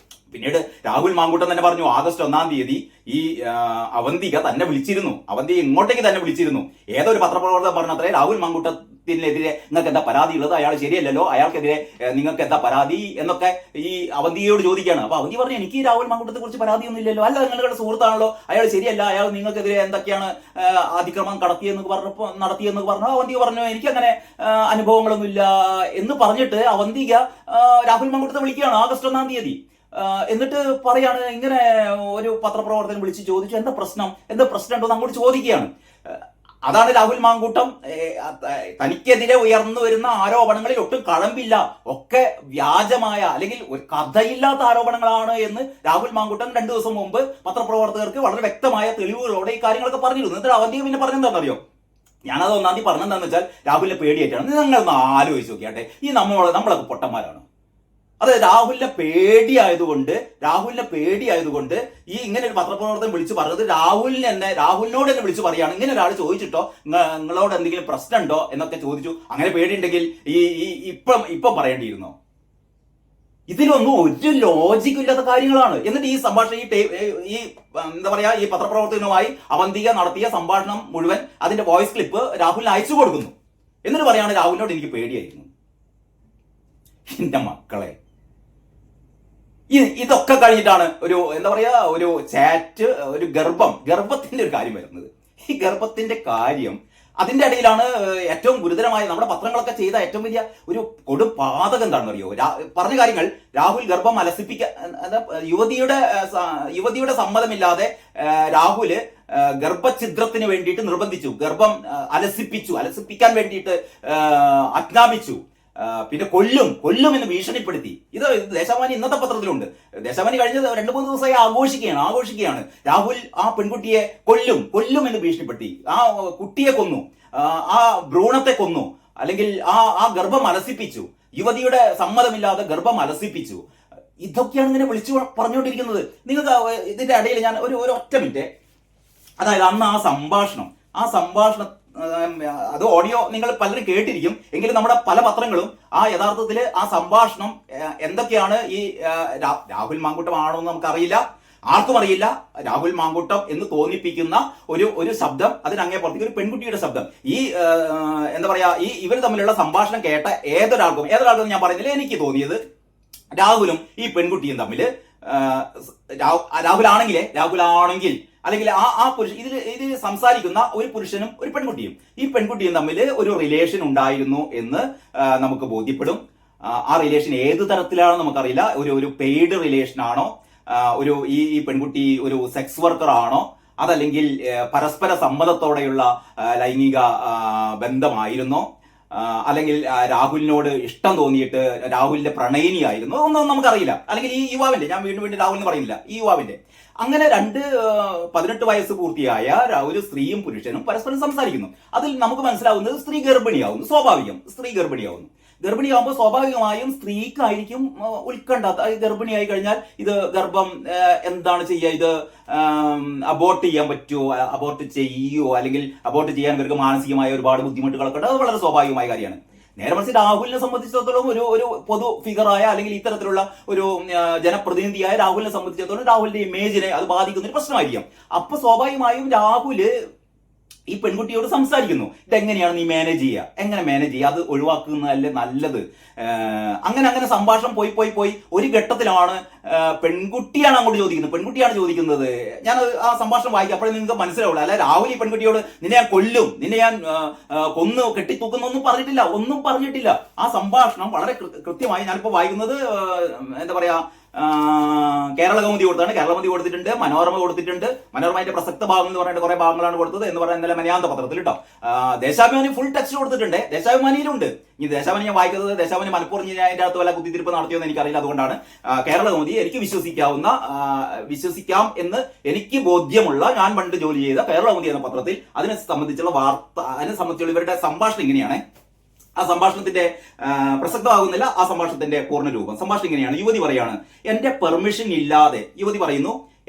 പിന്നീട് രാഹുൽ മാങ്കൂട്ടം തന്നെ പറഞ്ഞു ആഗസ്റ്റ് 1-ാം തീയതി ഈ അവന്തിക തന്നെ വിളിച്ചിരുന്നു, അവന്തിക ഇങ്ങോട്ടേക്ക് തന്നെ വിളിച്ചിരുന്നു. ഏതൊരു പത്രപ്രവർത്തകൻ പറഞ്ഞത്രേ രാഹുൽ മാങ്കൂട്ടത്തിനെതിരെ നിങ്ങൾക്ക് എന്താ പരാതി ഉള്ളത്, അയാൾ ശരിയല്ലല്ലോ, അയാൾക്കെതിരെ നിങ്ങൾക്ക് എന്താ പരാതി എന്നൊക്കെ ഈ അവന്തികയോട് ചോദിക്കുകയാണ്. അപ്പൊ അവന്തി പറഞ്ഞു എനിക്ക് രാഹുൽ മാങ്കൂട്ടത്തെ കുറിച്ച് പരാതിയൊന്നും ഇല്ലല്ലോ, അല്ല നിങ്ങളുടെ സുഹൃത്താണല്ലോ, അയാൾ ശരിയല്ല, അയാൾ നിങ്ങൾക്കെതിരെ എന്തൊക്കെയാണ് അതിക്രമം നടത്തിയെന്ന് പറഞ്ഞു. അവന്തിക പറഞ്ഞു എനിക്കങ്ങനെ അനുഭവങ്ങളൊന്നും ഇല്ല എന്ന് പറഞ്ഞിട്ട് അവന്തിക രാഹുൽ മാങ്കൂട്ടത്തെ വിളിക്കുകയാണ് ആഗസ്റ്റ് 1-ാം തീയതി. എന്നിട്ട് പറയാണ് ഇങ്ങനെ ഒരു പത്രപ്രവർത്തകൻ വിളിച്ച് ചോദിച്ചു എന്താ പ്രശ്നം ഉണ്ടോ എന്ന് അങ്ങോട്ട് ചോദിക്കുകയാണ്. അതാണ് രാഹുൽ മാങ്കൂട്ടം തനിക്കെതിരെ ഉയർന്നു വരുന്ന ആരോപണങ്ങളിൽ ഒട്ടും കഴമ്പില്ല, ഒക്കെ വ്യാജമായ അല്ലെങ്കിൽ ഒരു കഥയില്ലാത്ത ആരോപണങ്ങളാണ് എന്ന് രാഹുൽ മാങ്കൂട്ടം 2 ദിവസം മുമ്പ് പത്രപ്രവർത്തകർക്ക് വളരെ വ്യക്തമായ തെളിവുകളോടെ ഈ കാര്യങ്ങളൊക്കെ പറഞ്ഞിരുന്നു. എന്നിട്ട് അവന്തിക പിന്നെ പറഞ്ഞെന്താണെന്നറിയോ, ഞാനത് 1-ാം തീയതി പറഞ്ഞെന്താണെന്ന് വെച്ചാൽ രാഹുലിനെ പേടിയായിട്ടാണ്. നിങ്ങളൊന്ന് ആലോചിച്ച് നോക്കിയാട്ടെ, ഈ നമ്മളൊക്കെ പൊട്ടന്മാരാണ്. അത് രാഹുലിനെ പേടിയായതുകൊണ്ട് ഈ ഇങ്ങനെ ഒരു പത്രപ്രവർത്തകൻ വിളിച്ചു പറഞ്ഞത് രാഹുലിനോട് തന്നെ വിളിച്ചു പറയാണ് ഇങ്ങനെ ഒരാൾ ചോദിച്ചിട്ടോ നിങ്ങളോട് എന്തെങ്കിലും പ്രശ്നമുണ്ടോ എന്നൊക്കെ ചോദിച്ചു. അങ്ങനെ പേടിയുണ്ടെങ്കിൽ ഇപ്പം പറയേണ്ടിയിരുന്നോ? ഇതിലൊന്നും ഒരു ലോജിക്കും ഇല്ലാത്ത കാര്യങ്ങളാണ്. എന്നിട്ട് ഈ സംഭാഷണം ഈ എന്താ പറയാ ഈ പത്രപ്രവർത്തകനുമായി അവന്തിക നടത്തിയ സംഭാഷണം മുഴുവൻ അതിന്റെ വോയിസ് ക്ലിപ്പ് രാഹുലിന് അയച്ചു കൊടുക്കുന്നു. എന്നിട്ട് പറയാണ് രാഹുലിനോട് എനിക്ക് പേടിയായിരുന്നു. എന്റെ മക്കളെ, ഇതൊക്കെ കഴിഞ്ഞിട്ടാണ് ഒരു എന്താ പറയാ ഒരു ചാറ്റ്, ഒരു ഗർഭത്തിന്റെ ഒരു കാര്യം വരുന്നത്. ഈ ഗർഭത്തിന്റെ കാര്യം അതിന്റെ ഇടയിലാണ് ഏറ്റവും ഗുരുതരമായ നമ്മുടെ പത്രങ്ങളൊക്കെ ചെയ്ത ഏറ്റവും വലിയ ഒരു കൊടുപാതകം എന്താണെന്ന് അറിയോ? പറഞ്ഞ കാര്യങ്ങൾ രാഹുൽ ഗർഭം യുവതിയുടെ സമ്മതമില്ലാതെ രാഹുല് ഗർഭഛിദ്രത്തിന് വേണ്ടിയിട്ട് നിർബന്ധിച്ചു, ഗർഭം അലസിപ്പിക്കാൻ വേണ്ടിയിട്ട് ആജ്ഞാപിച്ചു, പിന്നെ കൊല്ലും എന്ന് ഭീഷണിപ്പെടുത്തി. ഇത് ദേശാഭിമാനി ഇന്നത്തെ പത്രത്തിലുണ്ട്. ദേശാഭിമാനി കഴിഞ്ഞ 2-3 ദിവസമായി ആഘോഷിക്കുകയാണ്. രാഹുൽ ആ പെൺകുട്ടിയെ കൊല്ലും എന്ന് ഭീഷണിപ്പെടുത്തി, ആ കുട്ടിയെ കൊന്നു, ആ ഭ്രൂണത്തെ കൊന്നു, അല്ലെങ്കിൽ ആ ഗർഭം അലസിപ്പിച്ചു, യുവതിയുടെ സമ്മതമില്ലാതെ ഗർഭം അലസിപ്പിച്ചു. ഇതൊക്കെയാണ് ഇങ്ങനെ വിളിച്ചു പറഞ്ഞുകൊണ്ടിരിക്കുന്നത്. നിങ്ങൾക്ക് ഇതിന്റെ ഇടയിൽ ഞാൻ ഒരു ഒറ്റ മിനിറ്റ്, അതായത് അന്ന് ആ സംഭാഷണം അത് ഓഡിയോ നിങ്ങൾ പലരും കേട്ടിരിക്കും, എങ്കിലും നമ്മുടെ പല പത്രങ്ങളും യഥാർത്ഥത്തിൽ ആ സംഭാഷണം എന്തൊക്കെയാണ് ഈ രാഹുൽ മാങ്കൂട്ടം ആണോ എന്ന് നമുക്കറിയില്ല, ആർക്കും അറിയില്ല. രാഹുൽ മാങ്കൂട്ടം എന്ന് തോന്നിപ്പിക്കുന്ന ഒരു ശബ്ദം, അതിനങ്ങേ പുറത്തേക്ക് ഒരു പെൺകുട്ടിയുടെ ശബ്ദം. ഈ എന്താ പറയാ ഇവർ തമ്മിലുള്ള സംഭാഷണം കേട്ട ഏതൊരാൾക്കും ഞാൻ പറയുന്നില്ല, എനിക്ക് തോന്നിയത് രാഹുലും ഈ പെൺകുട്ടിയും തമ്മിൽ രാഹുലാണെങ്കിൽ അല്ലെങ്കിൽ ആ പുരുഷൻ ഇതിൽ സംസാരിക്കുന്ന ഒരു പുരുഷനും ഒരു പെൺകുട്ടിയും, ഈ പെൺകുട്ടിയും തമ്മിൽ ഒരു റിലേഷൻ ഉണ്ടായിരുന്നു എന്ന് നമുക്ക് ബോധ്യപ്പെടും. ആ റിലേഷൻ ഏത് തരത്തിലാണോ നമുക്കറിയില്ല. ഒരു പെയ്ഡ് റിലേഷൻ ആണോ, ഈ പെൺകുട്ടി ഒരു സെക്സ് വർക്കർ ആണോ, അതല്ലെങ്കിൽ പരസ്പര സമ്മതത്തോടെയുള്ള ലൈംഗിക ബന്ധമായിരുന്നോ, അല്ലെങ്കിൽ രാഹുലിനോട് ഇഷ്ടം തോന്നിയിട്ട് രാഹുലിന്റെ പ്രണയിനിയായിരുന്നു, ഒന്നും നമുക്കറിയില്ല. അല്ലെങ്കിൽ ഈ യുവാവിന്റെ, ഞാൻ വീണ്ടും രാഹുലിന് പറയുന്നില്ല, ഈ യുവാവിന്റെ അങ്ങനെ 18 വയസ്സ് പൂർത്തിയായ ഒരു സ്ത്രീയും പുരുഷനും പരസ്പരം സംസാരിക്കുന്നു. അതിൽ നമുക്ക് മനസ്സിലാവുന്നത് സ്ത്രീ ഗർഭിണിയാവുന്നു. സ്ത്രീ ഗർഭിണിയാവുമ്പോൾ സ്വാഭാവികമായും സ്ത്രീക്കായിരിക്കും ഉത്കണ്ഠ. ഗർഭിണിയായി കഴിഞ്ഞാൽ ഇത് ഗർഭം എന്താണ് ചെയ്യുക, ഇത് അബോർട്ട് ചെയ്യാൻ പറ്റുമോ, അബോർട്ട് ചെയ്യുമോ, അല്ലെങ്കിൽ അബോർട്ട് ചെയ്യാൻ ഇവർക്ക് മാനസികമായ ഒരുപാട് ബുദ്ധിമുട്ടുകളൊക്കെ ഉണ്ട്. അത് വളരെ സ്വാഭാവികമായ കാര്യമാണ്. നേരെ മറിച്ച് രാഹുലിനെ സംബന്ധിച്ചിടത്തോളം ഒരു പൊതു ഫിഗറായ അല്ലെങ്കിൽ ഇത്തരത്തിലുള്ള ഒരു ജനപ്രതിനിധിയായ രാഹുലിനെ സംബന്ധിച്ചിടത്തോളം രാഹുലിന്റെ ഇമേജിനെ അത് ബാധിക്കുന്ന ഒരു പ്രശ്നമായിരിക്കും. അപ്പൊ സ്വാഭാവികമായും രാഹുല് ഈ പെൺകുട്ടിയോട് സംസാരിക്കുന്നു, ഇതെങ്ങനെയാണ് നീ മാനേജ് ചെയ്യുക, എങ്ങനെ മാനേജ് ചെയ്യുക, അത് ഒഴിവാക്കുന്നതല്ലേ നല്ലത്. അങ്ങനെ സംഭാഷണം പോയി ഒരു ഘട്ടത്തിലാണ് പെൺകുട്ടിയാണ് അങ്ങോട്ട് ചോദിക്കുന്നത്. ഞാൻ ആ സംഭാഷണം വായിക്കും, അപ്പോഴേ നിങ്ങൾക്ക് മനസ്സിലാവുള്ളൂ. അല്ല രാഹുൽ ഈ പെൺകുട്ടിയോട് നിന്നെ ഞാൻ കൊല്ലും, നിന്നെ ഞാൻ കൊന്ന് കെട്ടിത്തൂക്കുന്നു ഒന്നും പറഞ്ഞിട്ടില്ല. ആ സംഭാഷണം വളരെ കൃത്യമായി ഞാനിപ്പോ വായിക്കുന്നത് എന്താ പറയാ കേരള കൗമുദി കൊടുത്തിട്ടുണ്ട്, മനോരമ കൊടുത്തിട്ടുണ്ട്. മനോരമയുടെ പ്രസക്ത ഭാഗം എന്ന് പറഞ്ഞിട്ട് കുറെ ഭാഗങ്ങളാണ് കൊടുത്തത് എന്ന് പറയുന്നത് ഇന്നലെ മലയാള പത്രത്തിൽ കേട്ടോ. ദേശാഭിമാനി ഫുൾ ടെക്സ്റ്റ് കൊടുത്തിട്ടുണ്ട്, ദേശാഭിമാനിയിലുണ്ട്. ഈ ദേശാഭിമാനി ഞാൻ വായിക്കുന്നത് ദേശാഭിമാനി മലപ്പുറം അതിന്റെ അകത്ത് വല്ല കുത്തിത്തിരിപ്പ് നടത്തിയെന്ന് എനിക്കറിയില്ല. അതുകൊണ്ടാണ് കേരള കൗമുദി എനിക്ക് വിശ്വസിക്കാം എന്ന് എനിക്ക് ബോധ്യമുള്ള, ഞാൻ പണ്ട് ജോലി ചെയ്ത കേരള കൗമുദി എന്ന പത്രത്തിൽ അതിനെ സംബന്ധിച്ചുള്ള വാർത്ത, അതിനെ സംബന്ധിച്ചുള്ള ഇവരുടെ സംഭാഷണം ഇങ്ങനെയാണ്. ആ സംഭാഷണത്തിന്റെ പ്രസക്തമാകുന്നില്ല, ആ സംഭാഷണത്തിന്റെ പൂർണ്ണരൂപം. സംഭാഷണം ഇങ്ങനെയാണ്. യുവതി പറയുന്നു,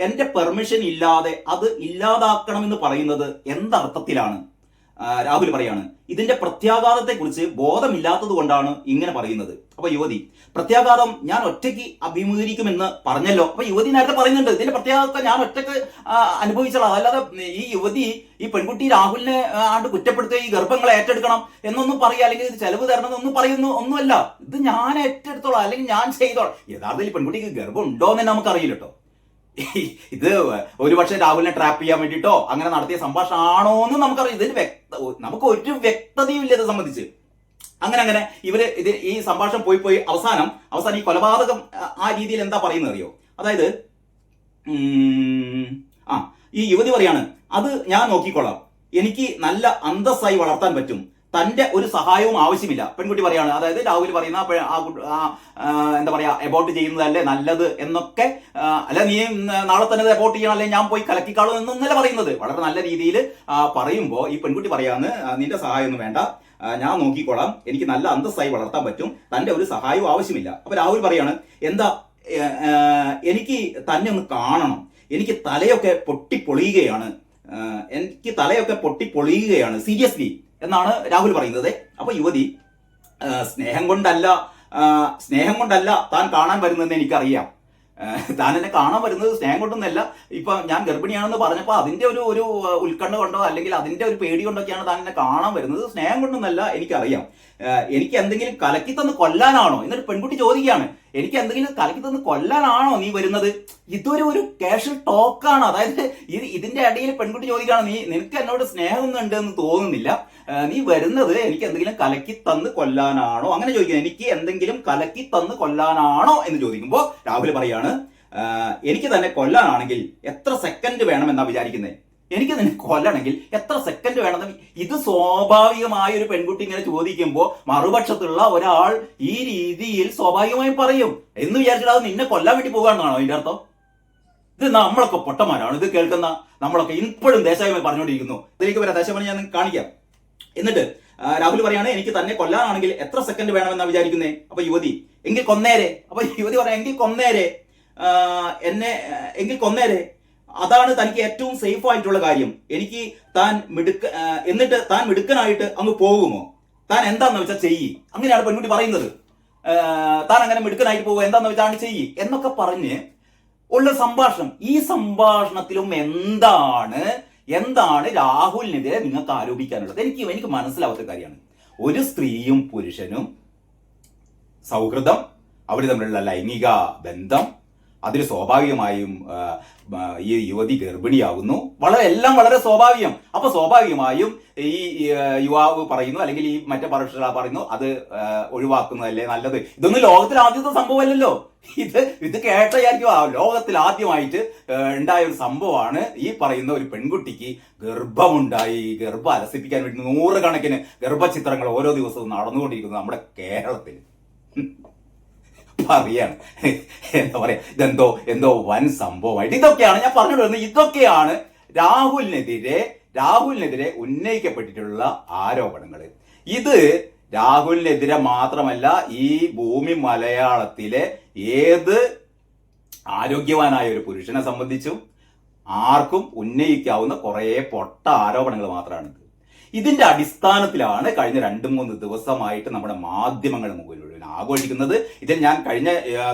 എന്റെ പെർമിഷൻ ഇല്ലാതെ അത് ഇല്ലാതാക്കണമെന്ന് പറയുന്നത് എന്തർത്ഥത്തിലാണ്? രാഹുൽ പറയാണ്, ഇതിന്റെ പ്രത്യാഘാതത്തെ കുറിച്ച് ബോധമില്ലാത്തത് കൊണ്ടാണ് ഇങ്ങനെ പറയുന്നത്. അപ്പൊ യുവതി, പ്രത്യാഘാതം ഞാൻ ഒറ്റയ്ക്ക് അഭിമുഖീകരിക്കുമെന്ന് പറഞ്ഞല്ലോ. അപ്പൊ യുവതി നേരത്തെ പറയുന്നുണ്ട്, ഇതിന്റെ പ്രത്യാഘാതത്തെ ഞാൻ ഒറ്റയ്ക്ക് അനുഭവിച്ചോളാം. അല്ലാതെ ഈ പെൺകുട്ടി രാഹുലിനെ കുറ്റപ്പെടുത്തുക, ഈ ഗർഭങ്ങളെ ഏറ്റെടുക്കണം എന്നൊന്നും പറയുക, അല്ലെങ്കിൽ ഇത് ചെലവ് തരണം എന്നൊന്നും ഒന്നുമല്ല. ഇത് ഞാൻ ഏറ്റെടുത്തോളാം, അല്ലെങ്കിൽ ഞാൻ ചെയ്തോളാം. യഥാർത്ഥത്തിൽ പെൺകുട്ടിക്ക് ഗർഭം ഉണ്ടോ എന്ന് നമുക്കറിയില്ല കേട്ടോ. ഇത് ഒരുപക്ഷെ രാഹുലിനെ ട്രാപ്പ് ചെയ്യാൻ വേണ്ടിയിട്ടോ അങ്ങനെ നടത്തിയ സംഭാഷണം ആണോ എന്ന് നമുക്കറിയാം. ഇതിന് നമുക്ക് ഒരു വ്യക്തതയും ഇല്ല ഇത് സംബന്ധിച്ച്. അങ്ങനെ ഈ സംഭാഷണം പോയി അവസാനം ഈ കൊലപാതകം ആ രീതിയിൽ എന്താ പറയുന്നത് അറിയോ? അതായത് ഈ യുവതി പറയാണ്, അത് ഞാൻ നോക്കിക്കൊള്ളാം, എനിക്ക് നല്ല അന്തസ്സായി വളർത്താൻ പറ്റും, തന്റെ ഒരു സഹായവും ആവശ്യമില്ല. പെൺകുട്ടി പറയാണ്, അതായത് രാഹുൽ പറയുന്ന എന്താ പറയാ, എബോർട്ട് ചെയ്യുന്നതല്ലേ നല്ലത് എന്നൊക്കെ, അല്ല നീ നാളെ തന്നെ എബോർട്ട് ചെയ്യണം, അല്ലെ ഞാൻ പോയി കലക്കിക്കാളും എന്നൊന്നല്ല പറയുന്നത്. വളരെ നല്ല രീതിയിൽ പറയുമ്പോ ഈ പെൺകുട്ടി പറയാന്ന്, നിന്റെ സഹായമൊന്നും വേണ്ട, ഞാൻ നോക്കിക്കോളാം, എനിക്ക് നല്ല അന്തസ്സായി വളർത്താൻ പറ്റും, തന്റെ ഒരു സഹായവും ആവശ്യമില്ല. അപ്പൊ രാഹുൽ പറയാണ്, എന്താ എനിക്ക് തന്നെ ഒന്ന് കാണണം, എനിക്ക് തലയൊക്കെ പൊട്ടിപ്പൊളിയുകയാണ് സീരിയസ്ലി എന്നാണ് രാഹുൽ പറയുന്നത്. അപ്പൊ യുവതി, സ്നേഹം കൊണ്ടല്ല താൻ കാണാൻ വരുന്നതെന്ന് എനിക്കറിയാം, താൻ എന്നെ കാണാൻ വരുന്നത് സ്നേഹം കൊണ്ടൊന്നല്ല. ഇപ്പൊ ഞാൻ ഗർഭിണിയാണെന്ന് പറഞ്ഞപ്പോ അതിന്റെ ഒരു ഉത്കണ്ഠ കൊണ്ടോ അല്ലെങ്കിൽ അതിന്റെ ഒരു പേടി കൊണ്ടൊക്കെയാണ് താൻ എന്നെ കാണാൻ വരുന്നത്, സ്നേഹം കൊണ്ടൊന്നല്ല എനിക്കറിയാം. എനിക്ക് എന്തെങ്കിലും കലക്കി തന്ന് കൊല്ലാനാണോ? എന്നിട്ട് പെൺകുട്ടി ചോദിക്കുകയാണ്, എനിക്ക് എന്തെങ്കിലും കലക്കി തന്ന് കൊല്ലാനാണോ നീ വരുന്നത്? ഇതൊരു കാഷ്വൽ ടോക്കാണ്. അതായത് ഇതിന്റെ ഇടയിൽ പെൺകുട്ടി ചോദിക്കുകയാണ്, നിനക്ക് എന്നോട് സ്നേഹമൊന്നും ഉണ്ട് എന്ന് തോന്നുന്നില്ല, നീ വരുന്നത് എനിക്ക് എന്തെങ്കിലും കലക്കി തന്ന് കൊല്ലാനാണോ? അങ്ങനെ ചോദിക്കുക, എനിക്ക് എന്തെങ്കിലും കലക്കി തന്ന് കൊല്ലാനാണോ എന്ന് ചോദിക്കുമ്പോൾ രാഹുൽ പറയാണ്, എനിക്ക് തന്നെ കൊല്ലാനാണെങ്കിൽ എത്ര സെക്കൻഡ് വേണമെന്നാ വിചാരിക്കുന്നത്? എനിക്ക് നിന്നെ കൊല്ലണമെങ്കിൽ എത്ര സെക്കൻഡ് വേണമെന്ന്. ഇത് സ്വാഭാവികമായ ഒരു പെൺകുട്ടി ഇങ്ങനെ ചോദിക്കുമ്പോൾ മറുപക്ഷത്തുള്ള ഒരാൾ ഈ രീതിയിൽ സ്വാഭാവികമായും പറയും എന്ന് വിചാരിച്ചിട്ട് അത് നിന്നെ കൊല്ലാൻ വേണ്ടി പോകാണെന്നാണോ ഇതിന്റെ അർത്ഥം? ഇത് നമ്മളൊക്കെ പൊട്ടന്മാരാണ്. ഇത് കേൾക്കുന്ന നമ്മളൊക്കെ ഇപ്പോഴും ദേശാഭിമാനി പറഞ്ഞുകൊണ്ടിരിക്കുന്നു. ഇതിലേക്ക് വരാം, ദേശാഭിമാനി ഞാൻ കാണിക്കാം. എന്നിട്ട് രാഹുൽ പറയാണ്, എനിക്ക് തന്നെ കൊല്ലാനാണെങ്കിൽ എത്ര സെക്കൻഡ് വേണമെന്നാ വിചാരിക്കുന്നേ? അപ്പൊ യുവതി, എങ്കിൽ കൊന്നേരെ. അപ്പൊ യുവതി പറയാം, എങ്കിൽ കൊന്നേരെ, അതാണ് തനിക്ക് ഏറ്റവും സേഫ് ആയിട്ടുള്ള കാര്യം. എനിക്ക് എന്നിട്ട് താൻ മിടുക്കനായിട്ട് അങ്ങ് പോകുമോ? താൻ എന്താന്ന് വെച്ചാൽ ചെയ്യ്. അങ്ങനെയാണ് പെൺകുട്ടി പറയുന്നത്. താൻ അങ്ങനെ മിടുക്കനായിട്ട് പോകുമോ, എന്താന്ന് വെച്ചാൽ ചെയ്യ് എന്നൊക്കെ പറഞ്ഞ് ഉള്ള സംഭാഷണം. ഈ സംഭാഷണത്തിലും എന്താണ് രാഹുലിനെതിരെ നിങ്ങൾക്ക് ആരോപിക്കാനുള്ളത്? എനിക്ക് മനസ്സിലാവാത്ത കാര്യമാണ്. ഒരു സ്ത്രീയും പുരുഷനും സൗഹൃദം, അവർ തമ്മിലുള്ള ലൈംഗിക ബന്ധം, അതിൽ സ്വാഭാവികമായും ഈ യുവതി ഗർഭിണിയാകുന്നു, എല്ലാം വളരെ സ്വാഭാവികം. അപ്പൊ സ്വാഭാവികമായും ഈ യുവാവ് പറയുന്നു, അല്ലെങ്കിൽ ഈ മറ്റേ പരക്ഷ പറയുന്നു, അത് ഒഴിവാക്കുന്നതല്ലേ നല്ലത്. ഇതൊന്നും ലോകത്തിൽ ആദ്യത്തെ സംഭവമല്ലല്ലോ. ഇത് കേട്ടായിരിക്കും ലോകത്തിൽ ആദ്യമായിട്ട് ഉണ്ടായ ഒരു സംഭവമാണ് ഈ പറയുന്ന ഒരു പെൺകുട്ടിക്ക് ഗർഭമുണ്ടായി. ഗർഭം അലസിപ്പിക്കാൻ വേണ്ടി 100 കണക്കിന് ഗർഭചിത്രങ്ങൾ ഓരോ ദിവസവും നടന്നുകൊണ്ടിരിക്കുന്നത് നമ്മുടെ കേരളത്തിൽ. പറയാണ് എന്താ പറയാ, എന്തോ വൻ സംഭവമായിട്ട്. ഇതൊക്കെയാണ് ഞാൻ പറഞ്ഞു വരുന്നത്. ഇതൊക്കെയാണ് രാഹുലിനെതിരെ ഉന്നയിക്കപ്പെട്ടിട്ടുള്ള ആരോപണങ്ങൾ. ഇത് രാഹുലിനെതിരെ മാത്രമല്ല, ഈ ഭൂമി മലയാളത്തിലെ ഏത് ആരോഗ്യവാനായ ഒരു പുരുഷനെ സംബന്ധിച്ചും ആർക്കും ഉന്നയിക്കാവുന്ന കുറെ പൊട്ട ആരോപണങ്ങൾ മാത്രമാണ്. ഇതിന്റെ അടിസ്ഥാനത്തിലാണ് കഴിഞ്ഞ 2-3 ദിവസമായിട്ട് നമ്മുടെ മാധ്യമങ്ങൾ മുകളിൽ ആഘോഷിക്കുന്നത്. ഇതിൽ ഞാൻ കഴിഞ്ഞ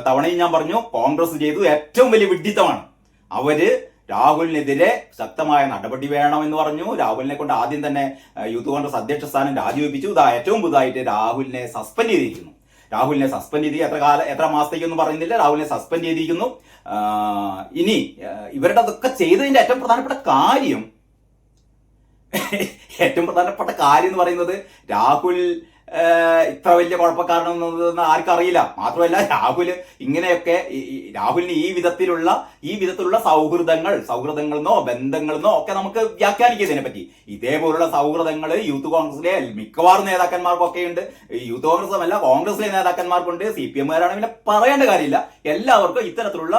തവണയും ഞാൻ പറഞ്ഞു, കോൺഗ്രസ് ചെയ്തത് ഏറ്റവും വലിയ വിഡ്ഢിത്തമാണ്. അവര് രാഹുലിനെതിരെ ശക്തമായ നടപടി വേണമെന്ന് പറഞ്ഞു. രാഹുലിനെ കൊണ്ട് ആദ്യം തന്നെ യൂത്ത് കോൺഗ്രസ് അധ്യക്ഷ സ്ഥാനം രാജിവെപ്പിച്ചു. ഏറ്റവും പുതുതായിട്ട് രാഹുലിനെ സസ്പെൻഡ് ചെയ്തിരിക്കുന്നു. എത്ര മാസത്തേക്കൊന്നും പറയുന്നില്ല. രാഹുലിനെ സസ്പെൻഡ് ചെയ്തിരിക്കുന്നു. ഇനി ഇവരുടെ അതൊക്കെ ചെയ്തതിന്റെ ഏറ്റവും പ്രധാനപ്പെട്ട കാര്യം എന്ന് പറയുന്നത് രാഹുൽ ഇത്ര വലിയ കുഴപ്പക്കാരനെന്ന് ആർക്കറിയില്ല. മാത്രമല്ല രാഹുൽ ഇങ്ങനെയൊക്കെ രാഹുലിന് ഈ വിധത്തിലുള്ള സൗഹൃദങ്ങളെന്നോ ബന്ധങ്ങളെന്നോ ഒക്കെ നമുക്ക് വ്യാഖ്യാനിക്കുന്നതിനെ പറ്റി. ഇതേപോലുള്ള സൗഹൃദങ്ങൾ യൂത്ത് കോൺഗ്രസിലെ മിക്കവാറും നേതാക്കന്മാർക്കൊക്കെ ഉണ്ട്. യൂത്ത് കോൺഗ്രസുമല്ല, കോൺഗ്രസിലെ നേതാക്കന്മാർക്കുണ്ട്. CPM-കാരാണ് പിന്നെ പറയേണ്ട കാര്യമില്ല. എല്ലാവർക്കും ഇത്തരത്തിലുള്ള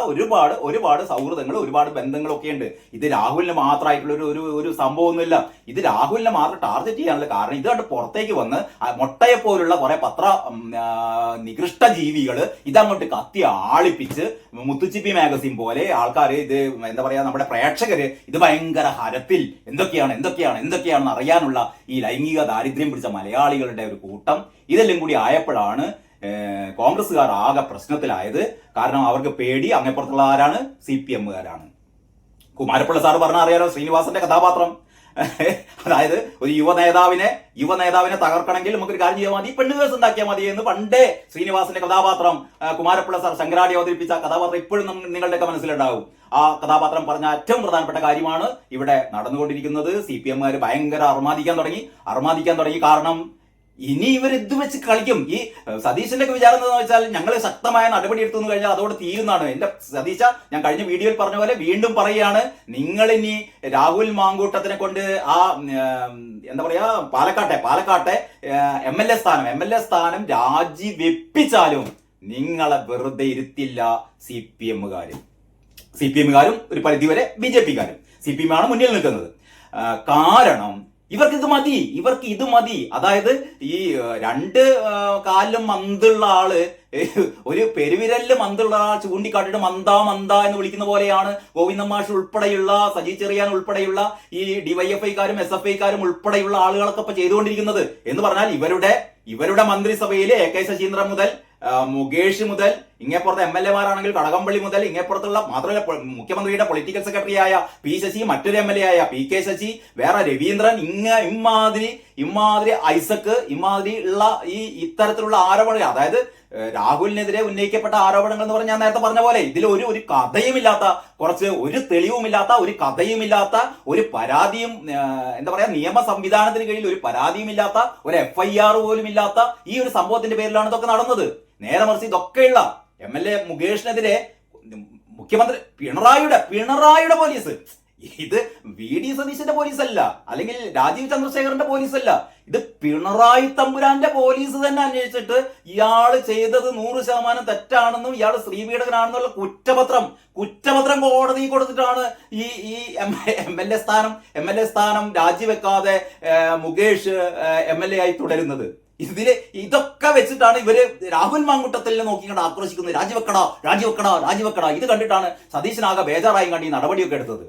ഒരുപാട് സൗഹൃദങ്ങൾ, ഒരുപാട് ബന്ധങ്ങളൊക്കെ ഉണ്ട്. ഇത് രാഹുലിന് മാത്രമായിട്ടുള്ള ഒരു സംഭവമൊന്നുമില്ല. ഇത് രാഹുലിനെ മാത്രം ടാർഗറ്റ് ചെയ്യാനുള്ള കാരണം ഇത് കണ്ട് പുറത്തേക്ക് വന്ന് മുട്ടയെ പോലുള്ള കുറെ നികൃഷ്ട ജീവികള് ഇതങ്ങോട്ട് കത്തി ആളിപ്പിച്ച് മുത്തുച്ചിപ്പി മാഗസിൻ പോലെ ആൾക്കാർ ഇത് എന്താ പറയാ, നമ്മുടെ പ്രേക്ഷകര് ഇത് ഭയങ്കര ഹരത്തിൽ എന്തൊക്കെയാണെന്ന് അറിയാനുള്ള ഈ ലൈംഗിക ദാരിദ്ര്യം പിടിച്ച മലയാളികളുടെ ഒരു കൂട്ടം ഇതെല്ലാം കൂടി ആയപ്പോഴാണ് കോൺഗ്രസ്സുകാർ ആകെ പ്രശ്നത്തിലായത്. കാരണം അവർക്ക് പേടി അങ്ങേപ്പുറത്തുള്ള ആരാണ്? CPM-കാരാണ്. കുമാരപ്പിള്ള സാറ് പറഞ്ഞാൽ അറിയാലോ, ശ്രീനിവാസന്റെ കഥാപാത്രം. അതായത് ഒരു യുവനേതാവിനെ തകർക്കണമെങ്കിൽ നമുക്കൊരു കാര്യം ചെയ്യാൻ മതി, പെണ്ണ് കേസ് ഉണ്ടാക്കിയാൽ മതി എന്ന് പണ്ടേ ശ്രീനിവാസന്റെ കഥാപാത്രം കുമാരപ്പിള്ള സാർ ശങ്കരാടി അവതരിപ്പിച്ച കഥാപാത്രം ഇപ്പോഴും നിങ്ങളുടെയൊക്കെ മനസ്സിലുണ്ടാവും. ആ കഥാപാത്രം പറഞ്ഞ ഏറ്റവും പ്രധാനപ്പെട്ട കാര്യമാണ് ഇവിടെ നടന്നുകൊണ്ടിരിക്കുന്നത്. CPM-കാർ ഭയങ്കര അർമാദിക്കാൻ തുടങ്ങി. കാരണം ഇനി ഇവർ ഇത് വെച്ച് കളിക്കും. ഈ സതീശന്റെ ഒക്കെ വിചാരം എന്താണെന്ന് വെച്ചാൽ ഞങ്ങൾ ശക്തമായ നടപടി എടുത്തു കഴിഞ്ഞാൽ അതോടെ തീരുന്നതാണ്. എന്റെ സതീശ, ഞാൻ കഴിഞ്ഞ വീഡിയോയിൽ പറഞ്ഞ പോലെ വീണ്ടും പറയുകയാണ്, നിങ്ങൾ ഇനി രാഹുൽ മാങ്കൂട്ടത്തിനെ കൊണ്ട് ആ എന്താ പറയാ പാലക്കാട്ടെ MLA സ്ഥാനം രാജിവെപ്പിച്ചാലും നിങ്ങളെ വെറുതെ ഇരുത്തില്ല CPM-കാരും ഒരു പരിധിവരെ BJP-കാരും. CPM-ആണ് മുന്നിൽ നിൽക്കുന്നത്. കാരണം ഇവർക്ക് ഇത് മതി. അതായത് ഈ 2 കാലിലും മന്തുള്ള ആള്, ഒരു പെരുവിരലില് മന്തുള്ള ആൾ ചൂണ്ടിക്കാട്ടിട്ട് മന്ദ എന്ന് വിളിക്കുന്ന പോലെയാണ് ഗോവിന്ദൻ മാഷ് ഉൾപ്പെടെയുള്ള, സജി ചെറിയാൻ ഉൾപ്പെടെയുള്ള ഈ DYFI-കാരും SFI-കാരും ഉൾപ്പെടെയുള്ള ആളുകളൊക്കെ ഇപ്പൊ ചെയ്തുകൊണ്ടിരിക്കുന്നത്. എന്ന് പറഞ്ഞാൽ ഇവരുടെ മന്ത്രിസഭയിലെ AK ശശീന്ദ്രൻ മുതൽ മുകേഷ് മുതൽ ഇങ്ങേപ്പുറത്തെ MLA-മാരാണെങ്കിൽ കടകംപള്ളി മുതൽ ഇങ്ങേപ്പുറത്തുള്ള, മാത്രമല്ല മുഖ്യമന്ത്രിയുടെ പൊളിറ്റിക്കൽ സെക്രട്ടറി ആയ P ശശി, മറ്റൊരു MLA ആയ PK ശശി, വേറെ രവീന്ദ്രൻ, ഇമാതിരി ഐസക്ക്, ഇമാതിരി ഉള്ള ഇത്തരത്തിലുള്ള ആരോപണങ്ങൾ, അതായത് രാഹുലിനെതിരെ ഉന്നയിക്കപ്പെട്ട ആരോപണങ്ങൾ എന്ന് പറഞ്ഞാൽ ഞാൻ നേരത്തെ പറഞ്ഞ പോലെ ഇതിൽ ഒരു കഥയുമില്ലാത്ത, ഒരു തെളിവുമില്ലാത്ത, ഒരു കഥയുമില്ലാത്ത, ഒരു പരാതിയും എന്താ പറയാ, നിയമ സംവിധാനത്തിന് കീഴിൽ ഒരു പരാതിയുമില്ലാത്ത, ഒരു FIR പോലും ഇല്ലാത്ത ഈ ഒരു സംഭവത്തിന്റെ പേരിലാണ് ഇതൊക്കെ നടന്നത്. നേരെ മറിച്ച് ഇതൊക്കെയുള്ള MLA മുകേഷിനെതിരെ മുഖ്യമന്ത്രി പിണറായിയുടെ പോലീസ്, ഇത് VD സതീശന്റെ പോലീസല്ല, അല്ലെങ്കിൽ രാജീവ് ചന്ദ്രശേഖരന്റെ പോലീസല്ല, ഇത് പിണറായി തമ്പുരാന്റെ പോലീസ് തന്നെ അന്വേഷിച്ചിട്ട് ഇയാള് ചെയ്തത് 100% തെറ്റാണെന്നും ഇയാള് സ്ത്രീപീഡകനാണെന്നുള്ള കുറ്റപത്രം കോടതി കൊടുത്തിട്ടാണ് ഈ MLA സ്ഥാനം രാജിവെക്കാതെ മുകേഷ് MLA ആയി തുടരുന്നത്. ഇതൊക്കെ വെച്ചിട്ടാണ് ഇവര് രാഹുൽ മാങ്കുട്ടത്തിൽ നോക്കിക്കൊണ്ട് ആക്രോശിക്കുന്നത്. രാജിവെക്കടാ. ഇത് കണ്ടിട്ടാണ് സതീശനാകെ ബേജാറായും കണ്ട് ഈ നടപടിയൊക്കെ എടുത്തത്.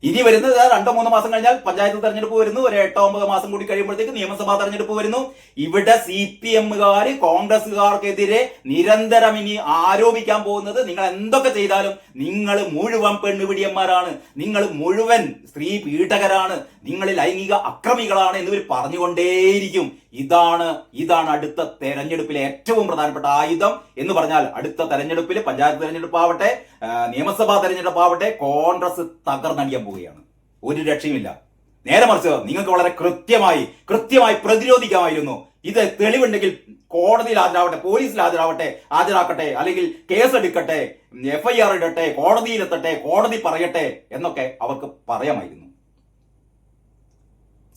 ഇനി വരുന്നത് 2-3 മാസം കഴിഞ്ഞാൽ പഞ്ചായത്ത് തെരഞ്ഞെടുപ്പ് വരുന്നു. ഒരു 8-9 മാസം കൂടി കഴിയുമ്പോഴത്തേക്ക് നിയമസഭാ തെരഞ്ഞെടുപ്പ് വരുന്നു. ഇവിടെ CPM-കാര് കോൺഗ്രസുകാർക്കെതിരെ നിരന്തരം ഇനി ആരോപിക്കാൻ പോകുന്നത്, നിങ്ങൾ എന്തൊക്കെ ചെയ്താലും നിങ്ങൾ മുഴുവൻ പെണ്ണുപിടിയന്മാരാണ്, നിങ്ങൾ മുഴുവൻ സ്ത്രീ പീഡകരാണ്, നിങ്ങൾ ലൈംഗിക അക്രമികളാണ് എന്നിവർ പറഞ്ഞുകൊണ്ടേയിരിക്കും. ഇതാണ് അടുത്ത തെരഞ്ഞെടുപ്പിലെ ഏറ്റവും പ്രധാനപ്പെട്ട ആയുധം എന്ന് പറഞ്ഞാൽ, അടുത്ത തെരഞ്ഞെടുപ്പിൽ പഞ്ചായത്ത് തെരഞ്ഞെടുപ്പാവട്ടെ, നിയമസഭാ തെരഞ്ഞെടുപ്പാവട്ടെ, കോൺഗ്രസ് തകർന്നടിയാൻ പോവുകയാണ്. ഒരു രക്ഷയുമില്ല. നേരെ മറിച്ച് നിങ്ങൾക്ക് വളരെ കൃത്യമായി പ്രതിരോധിക്കാമായിരുന്നു. ഇത് തെളിവുണ്ടെങ്കിൽ കോടതിയിൽ ഹാജരാവട്ടെ, പോലീസിൽ ഹാജരാക്കട്ടെ, അല്ലെങ്കിൽ കേസെടുക്കട്ടെ, FIR ഇടട്ടെ, കോടതിയിലെത്തട്ടെ, കോടതി പറയട്ടെ എന്നൊക്കെ അവർക്ക് പറയാമായിരുന്നു.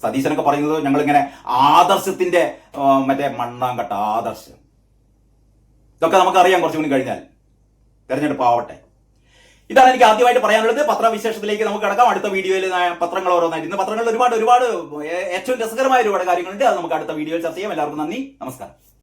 സതീശനൊക്കെ പറയുന്നത് ഞങ്ങളിങ്ങനെ ആദർശത്തിന്റെ മറ്റേ മണ്ണാങ്കട്ട ആദർശം, ഇതൊക്കെ നമുക്കറിയാം കുറച്ചും കൂടി കഴിഞ്ഞാൽ. തെരഞ്ഞെടുപ്പ് ആവട്ടെ. ഇതാണ് എനിക്ക് ആദ്യമായിട്ട് പറയാനുള്ളത്. പത്രവിശേഷത്തിലേക്ക് നമുക്ക് കിടക്കാം. അടുത്ത വീഡിയോയിൽ പത്രങ്ങൾ ഓരോന്നായിട്ട്, ഇന്ന് പത്രങ്ങളിൽ ഒരുപാട് ഏറ്റവും രസകരമായ ഒരുപാട് കാര്യങ്ങളുണ്ട്. അത് നമുക്ക് അടുത്ത വീഡിയോയിൽ ചർച്ച ചെയ്യാം. എല്ലാവർക്കും നന്ദി, നമസ്കാരം.